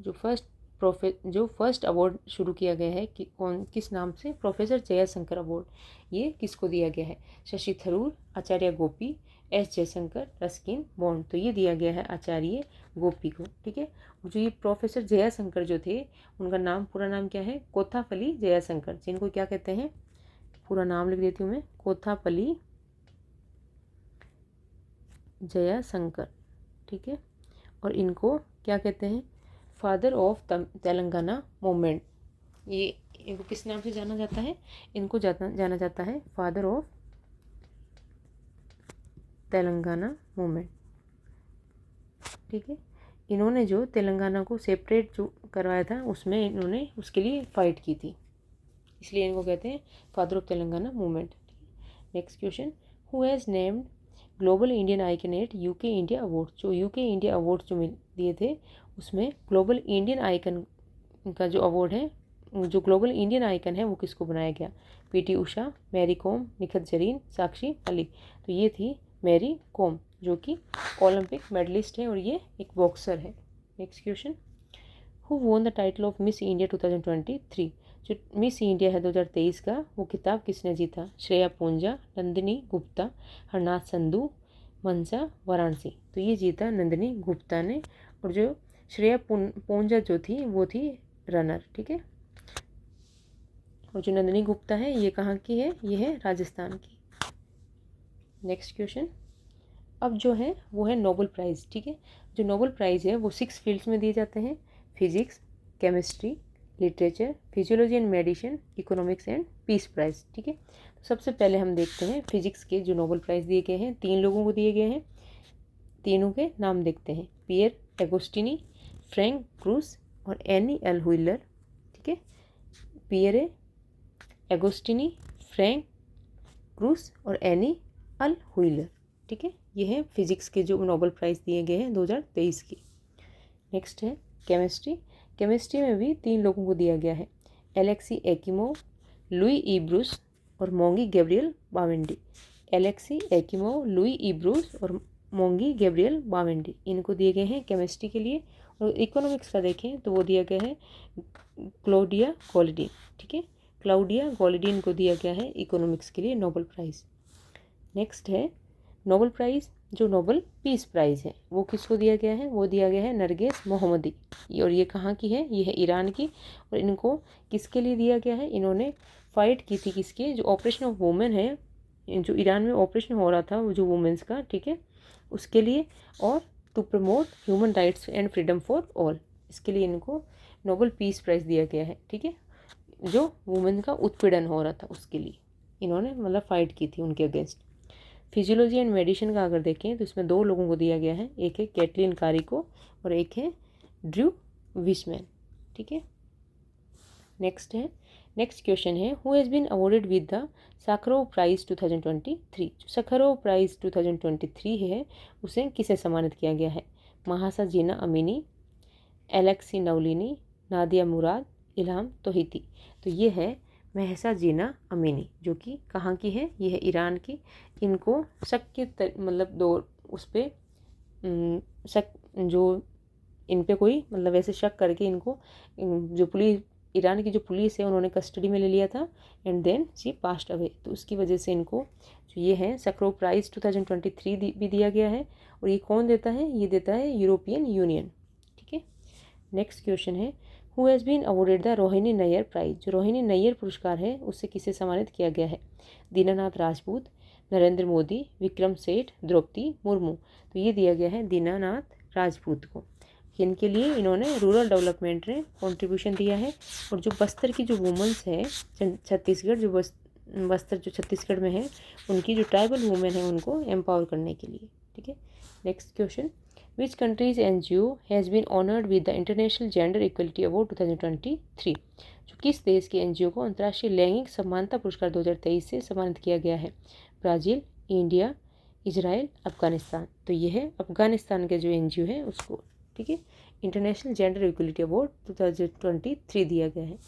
जो फर्स्ट अवार्ड शुरू किया गया है कि किस नाम से? Professor Jayashankar award. ये किसको दिया गया है? Shashi Tharoor, Acharya Gopi, S Jaishankar, Ruskin Bond. तो ये दिया गया है आचार्य गोपी को। ठीक है, जो ये प्रोफेसर जयाशंकर जो थे उनका नाम, पूरा नाम क्या है? कोथापली जयाशंकर, जिनको क्या कहते हैं? पूरा नाम लिख देती हूँ मैं, कोथापली जयाशंकर। ठीक है, और इनको क्या कहते हैं? Father of Telangana movement. ये इनको किस नाम से जाना जाता है? इनको जाना जाता है फादर ऑफ तेलंगाना मूवमेंट। ठीक है, इन्होंने जो तेलंगाना को सेपरेट जो करवाया था उसमें इन्होंने उसके लिए फ़ाइट की थी, इसलिए इनको कहते हैं father of Telangana movement. Next question, who has named global Indian icon at UK India award. जो यूके इंडिया अवार्ड जो दिए थे उसमें ग्लोबल इंडियन आइकन का जो अवार्ड है, जो ग्लोबल इंडियन आइकन है वो किसको बनाया गया? PT Usha, Mary com, Nikhat Zareen, Sakshi Malik. तो ये थी मैरी कॉम जो कि ओलंपिक मेडलिस्ट है और ये एक बॉक्सर है। Next question, who won the title of miss India 2023। जो मिस इंडिया है 2023 का वो खिताब किसने जीता? श्रेया पूंजा, नंदिनी गुप्ता, हरनाथ संधू, मनसा वाराणसी। तो ये जीता नंदिनी गुप्ता ने, और जो श्रेया पूंजा जो थी वो थी रनर। ठीक है, और जो नंदिनी गुप्ता है ये कहाँ की है? ये है राजस्थान की। नेक्स्ट क्वेश्चन, अब जो है वो है नोबेल प्राइज़। ठीक है, जो नोबेल प्राइज़ है वो 6 फील्ड्स में दिए जाते हैं, physics, chemistry, literature, physiology and medicine, economics and peace prize. ठीक है, तो सबसे पहले हम देखते हैं फिजिक्स के जो नोबेल प्राइज़ दिए गए हैं, 3 लोगों को दिए गए हैं, तीनों के नाम देखते हैं, पियर एगोस्टिनी, फ्रैंक क्रूस और एनी एल व्हीलर। ठीक है, पियर एगोस्टिनी, फ्रैंक क्रूस और एनी एल व्हीलर। ठीक है, ये है फिजिक्स के जो नोबेल प्राइज़ दिए गए हैं 2023 की। नेक्स्ट है केमिस्ट्री। केमिस्ट्री में भी 3 लोगों को दिया गया है, एलेक्सी एकिमोव, लुई ई ब्रूस और मोंगी गैब्रियल बावेंडी। एलेक्सी एकिमोव, लुई ई ब्रूस और मोंगी गैब्रियल बावेंडी, इनको दिए गए हैं केमिस्ट्री के लिए। और इकोनॉमिक्स का देखें तो वो दिया गया है क्लाउडिया गोल्डिन। ठीक है, क्लाउडिया गोल्डिन को दिया गया है इकोनॉमिक्स के लिए नोबेल प्राइज़। नेक्स्ट है नोबेल प्राइज़, जो नोबेल पीस प्राइज़ है वो किसको दिया गया है? वो दिया गया है नरगिस मोहम्मदी, और ये कहाँ की है? ये है ईरान की। और इनको किसके लिए दिया गया है? इन्होंने फ़ाइट की थी किसके? जो ऑपरेशन ऑफ वुमेन है, जो ईरान में ऑपरेशन हो रहा था वो जो वुमेंस का, ठीक है, उसके लिए, और to promote human rights and freedom for all, इसके लिए इनको नोबेल पीस प्राइज़ दिया गया है। ठीक है, जो वुमेन का उत्पीड़न हो रहा था उसके लिए इन्होंने मतलब फ़ाइट की थी उनके अगेंस्ट। फिजियोलॉजी एंड मेडिसिन का अगर देखें तो इसमें 2 लोगों को दिया गया है, एक है कैटलिन कारिको और एक है ड्रू विशमैन। ठीक है, नेक्स्ट क्वेश्चन है, who has been awarded with the Sakharov prize 2023। जो साखरोव प्राइज़ 2023 है उसे किसे सम्मानित किया गया है? महासा जीना अमीनी, एलेक्सी नवलिनी, नादिया मुराद, इल्हाम तोहिती। तो ये है महसा जीना अमीनी, जो कि कहाँ की है? ये है ईरान की। इनको शक के मतलब दो उस पर शक, जो इन पे कोई मतलब ऐसे शक करके इनको जो पुलिस, ईरान की जो पुलिस है उन्होंने कस्टडी में ले लिया था, and then she passed away. तो उसकी वजह से इनको जो ये है साखरोव प्राइज़ 2023 भी दिया गया है। और ये कौन देता है? ये देता है यूरोपियन यूनियन। ठीक है, नेक्स्ट क्वेश्चन है, who has been awarded the Rohini Nayyar prize. जो रोहिणी नैयर पुरस्कार है उससे किसे सम्मानित किया गया है? दीनानाथ राजपूत, नरेंद्र मोदी, विक्रम सेठ, द्रौपदी मुर्मू। तो ये दिया गया है दीनानाथ राजपूत को। इनके लिए इन्होंने रूरल डेवलपमेंट में कंट्रीब्यूशन दिया है। और जो बस्तर की जो वुमेंस है छत्तीसगढ़, जो बस्तर जो छत्तीसगढ़ में है, उनकी जो ट्राइबल वुमेन है उनको एम्पावर करने के लिए। ठीक है, next question, which country's NGO has been honoured with the international gender equality award 2023। जो किस देश के NGO को अंतर्राष्ट्रीय लैंगिक समानता पुरस्कार 2023 से सम्मानित किया गया है? Brazil, India, Israel, Afghanistan. तो ये है अफगानिस्तान के जो NGO है उसको, ठीक है, इंटरनेशनल जेंडर इक्वलिटी अवार्ड 2023 दिया गया है।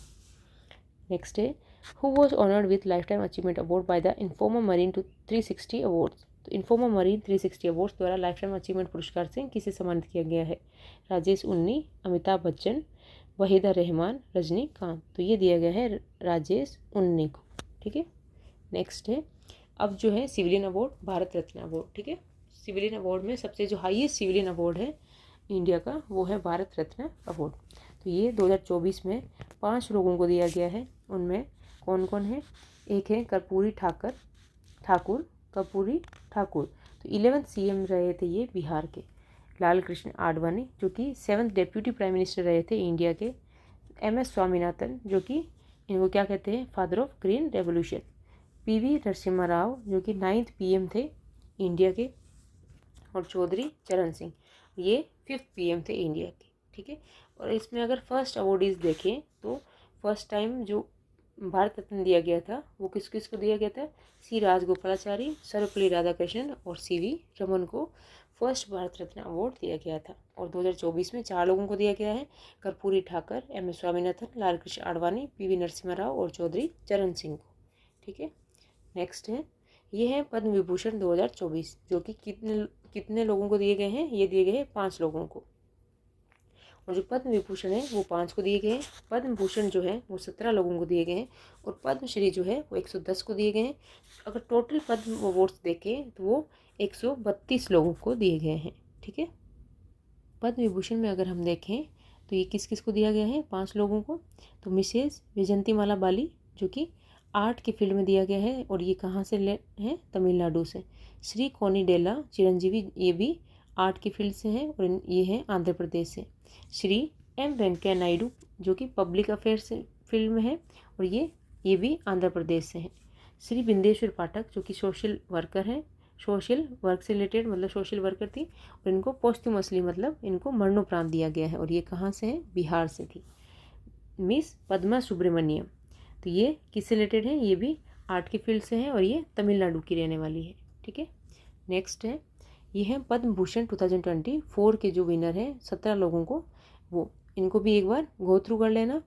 नेक्स्ट है, who was honoured with lifetime achievement award by the Informa Marine 360 awards. तो इन्फोमा मरीन 360 अवार्ड्स द्वारा लाइफ टाइम अचीवमेंट पुरस्कार से किसे सम्मानित किया गया है? राजेश उन्नी, अमिताभ बच्चन, वहीदा रहमान, रजनीकांत। तो ये दिया गया है राजेश उन्नी को। ठीक है, नेक्स्ट है, अब जो है civilian award, Bharat Ratna award. ठीक है, सिविलियन अवार्ड में सबसे जो हाईएस्ट सिविलियन अवार्ड है इंडिया का वो है भारत रत्न अवार्ड। तो ये 2024 में 5 लोगों को दिया गया है। उनमें कौन कौन है? एक है कर्पूरी ठाकुर कर्पूरी ठाकुर। तो 11th CM रहे थे ये बिहार के। लाल कृष्ण आडवाणी जो कि 7th डेप्यूटी प्राइम मिनिस्टर रहे थे इंडिया के। MS स्वामीनाथन जो कि इनको क्या कहते हैं? Father of green revolution. PV Narasimha Rao जो कि 9th PM थे इंडिया के। और चौधरी चरण सिंह। ये 5th PM थे इंडिया के, ठीक है। और इसमें अगर फर्स्ट अवॉर्डीज़ देखें तो फर्स्ट टाइम जो भारत रत्न दिया गया था वो किस किस को दिया गया था? सी राजगोपालाचारी, सर्वपल्ली राधाकृष्णन और CV रमन को फर्स्ट भारत रत्न अवार्ड दिया गया था। और 2024 में 4 लोगों को दिया गया है, कर्पूरी ठाकर, MS स्वामीनाथन, लाल कृष्ण आडवाणी, PV नरसिम्हा राव और चौधरी चरण सिंह को, ठीक है। नेक्स्ट है, ये है पद्म विभूषण 2024, जो कि कितने लोगों को दिए गए हैं? ये दिए गए हैं 5 लोगों को। और जो पद्म विभूषण है वो 5 को दिए गए हैं। पद्म भूषण जो है वो 17 लोगों को दिए गए हैं। और पद्मश्री जो है वो 110 को दिए गए हैं। अगर टोटल पद्म अवार्ड्स देखें तो वो 132 लोगों को दिए गए हैं, ठीक है। पद्म विभूषण में अगर हम देखें तो ये किस किस को दिया गया है? 5 लोगों को। तो मिसेस विजयंतीमाला बाली, जो कि आर्ट की फील्ड में दिया गया है, और ये कहाँ से हैं? तमिलनाडु से। श्री कोनी डेला चिरंजीवी, ये भी आर्ट की फील्ड से हैं और ये हैं आंध्र प्रदेश से। श्री M वेंकैया नायडू, जो कि पब्लिक अफेयर्स फील्ड में है, और ये भी आंध्र प्रदेश से हैं। श्री बिंदेश्वर पाठक, जो कि सोशल वर्कर हैं, सोशल वर्क से रिलेटेड, मतलब सोशल वर्कर थी, और इनको पोस्ट्यूमसली मतलब इनको मरणोपरांत दिया गया है, और ये कहाँ से हैं? बिहार से थी। मिस पद्मा सुब्रमण्यम, तो ये किससे रिलेटेड है? ये भी आर्ट की फील्ड से है और ये तमिलनाडु की रहने वाली है, ठीक है। नेक्स्ट है, ये है पद्म भूषण 2024 के जो विनर हैं 17 लोगों को, वो इनको भी एक बार गो थ्रू कर लेना,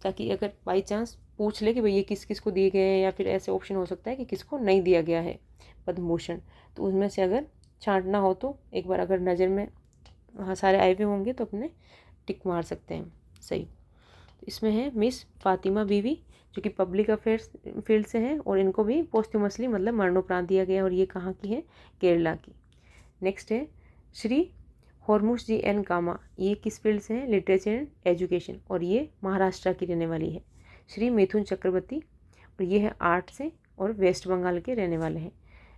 ताकि अगर बाई चांस पूछ ले कि भाई ये किस किस को दिए गए हैं, या फिर ऐसे ऑप्शन हो सकता है कि किसको नहीं दिया गया है पद्म भूषण, तो उसमें से अगर छांटना हो तो एक बार अगर नज़र में वहाँ सारे आए हुए होंगे तो अपने टिक मार सकते हैं, सही। तो इसमें है मिस फातिमा बीवी, जो कि पब्लिक अफेयर्स फील्ड से हैं, और इनको भी पोस्ट्यूमसली मतलब मरणोपरांत दिया गया है, और ये कहाँ की है? केरला की। नेक्स्ट है श्री हॉर्मुस जी एन कामा, ये किस फील्ड से हैं? लिटरेचर एंड एजुकेशन, और ये महाराष्ट्र की रहने वाली है। श्री मिथुन चक्रवर्ती, और ये है आर्ट से और वेस्ट बंगाल के रहने वाले हैं।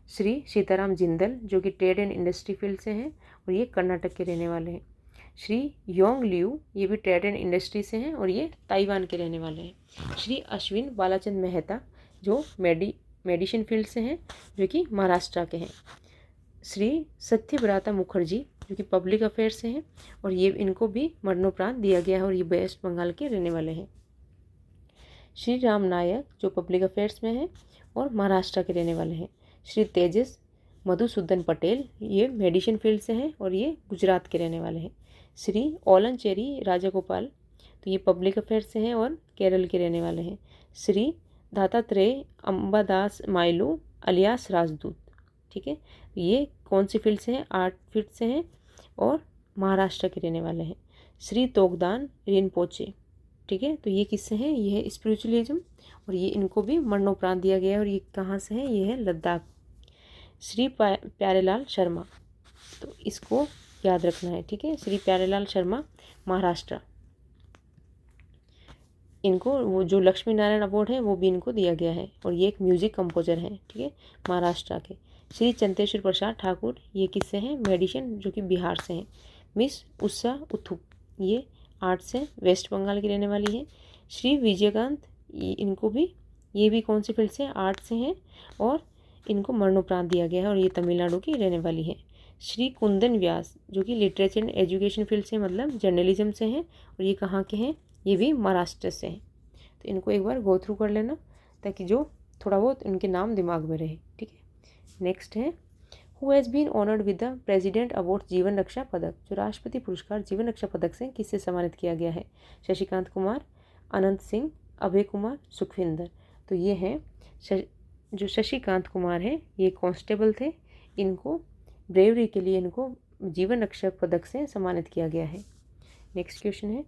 श्री सीताराम जिंदल, जो कि ट्रेड एंड इंडस्ट्री फील्ड से हैं, और ये कर्नाटक के रहने वाले हैं। श्री योंग लियू, ये भी ट्रेड एंड इंडस्ट्री से हैं, और ये ताइवान के रहने वाले हैं। श्री अश्विन बालाचंद मेहता, जो मेडिसिन फील्ड से हैं, जो कि महाराष्ट्र के हैं। श्री सत्यव्रता मुखर्जी, जो कि पब्लिक अफेयर से हैं, और ये इनको भी मरणोपरांत दिया गया है, और ये वेस्ट बंगाल के रहने वाले हैं। श्री राम नायक, जो पब्लिक अफेयर्स में हैं और महाराष्ट्र के रहने वाले हैं। श्री तेजस मधुसूदन पटेल, ये मेडिसिन फील्ड से हैं, और ये गुजरात के रहने वाले हैं। श्री ओलनचेरी राजागोपाल, तो ये पब्लिक अफेयर्स से हैं और केरल के रहने वाले हैं। श्री दत्तात्रेय अंबादास माइलू अलियास राजदूत, ठीक है, ये कौन सी फील्ड से हैं? आर्ट फील्ड से हैं और महाराष्ट्र के रहने वाले हैं। श्री तोगदान रिनपोचे, ठीक है, तो ये किससे हैं? ये है स्पिरिचुअलिज्म, और ये इनको भी मरणोपरांत दिया गया है, और ये कहाँ से हैं? ये है लद्दाख। श्री प्यारेलाल शर्मा, तो इसको याद रखना है, ठीक है। श्री प्यारेलाल शर्मा महाराष्ट्र, इनको वो जो लक्ष्मी नारायण अवार्ड है वो भी इनको दिया गया है, और ये एक म्यूजिक कंपोजर हैं, ठीक है, महाराष्ट्र के। श्री चंतेश्वर प्रसाद ठाकुर, ये किससे हैं? मेडिसिन, जो कि बिहार से हैं। मिस उषा उथुप, ये आर्ट से वेस्ट बंगाल की रहने वाली है। श्री विजयकांत, इनको भी, ये भी कौन सी फील्ड से? आर्ट से हैं, और इनको मरणोपरांत दिया गया है, और ये तमिलनाडु की रहने वाली है। श्री कुंदन व्यास, जो कि लिटरेचर एंड एजुकेशन फील्ड से मतलब जर्नलिज्म से हैं, और ये कहाँ के हैं? ये भी महाराष्ट्र से हैं। तो इनको एक बार गो थ्रू कर लेना, ताकि जो थोड़ा बहुत इनके नाम दिमाग में रहे, ठीक है। नेक्स्ट है, who has been honoured with the president award Jeevan Raksha पदक, जो राष्ट्रपति पुरस्कार जीवन रक्षा पदक से किससे सम्मानित किया गया है? शशिकांत कुमार, अनंत सिंह, अभय कुमार, सुखविंदर। तो ये हैं जो शशिकांत कुमार हैं, ये कांस्टेबल थे, इनको ब्रेवरी के लिए इनको जीवन रक्षा पदक से सम्मानित किया गया है। नेक्स्ट क्वेश्चन है,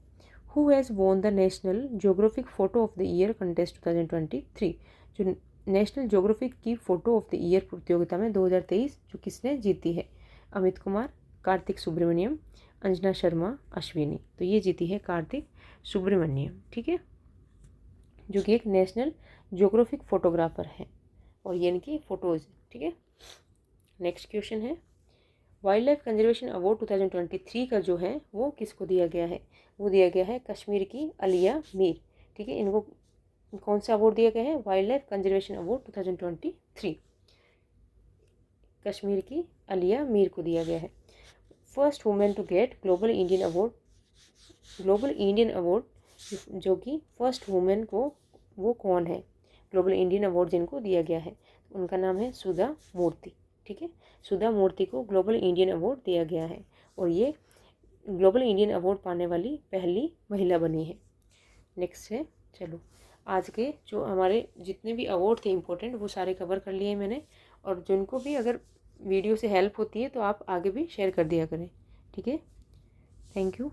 who has won the national geographic photo of the year contest 2023, जो नेशनल ज्योग्राफिक की फ़ोटो ऑफ द ईयर प्रतियोगिता में 2023 जो किसने जीती है? अमित कुमार, कार्तिक सुब्रमण्यम, अंजना शर्मा, अश्विनी। तो ये जीती है कार्तिक सुब्रमण्यम, ठीक है, जो कि एक नेशनल ज्योग्राफिक फोटोग्राफर है, और ये इनकी फ़ोटोज़, ठीक है। नेक्स्ट क्वेश्चन है, वाइल्ड लाइफ कंजर्वेशन अवार्ड 2023 का जो है वो किसको दिया गया है? वो दिया गया है कश्मीर की अलिया मीर, ठीक है। इनको कौन सा अवार्ड दिया गया है? Wildlife conservation award 2023, Kashmir की आलिया मीर को दिया गया है। First women to get global Indian award जो कि फर्स्ट वुमेन को, वो कौन है? ग्लोबल इंडियन अवार्ड जिनको दिया गया है उनका नाम है सुधा मूर्ति। ठीक है, सुधा मूर्ति को ग्लोबल इंडियन अवार्ड दिया गया है और ये ग्लोबल इंडियन अवार्ड पाने वाली पहली महिला बनी है। नेक्स्ट है, चलो आज के जो हमारे जितने भी अवार्ड थे इम्पोर्टेंट वो सारे कवर कर लिए मैंने, और जिनको भी अगर वीडियो से हेल्प होती है तो आप आगे भी शेयर कर दिया करें। ठीक है, थैंक यू।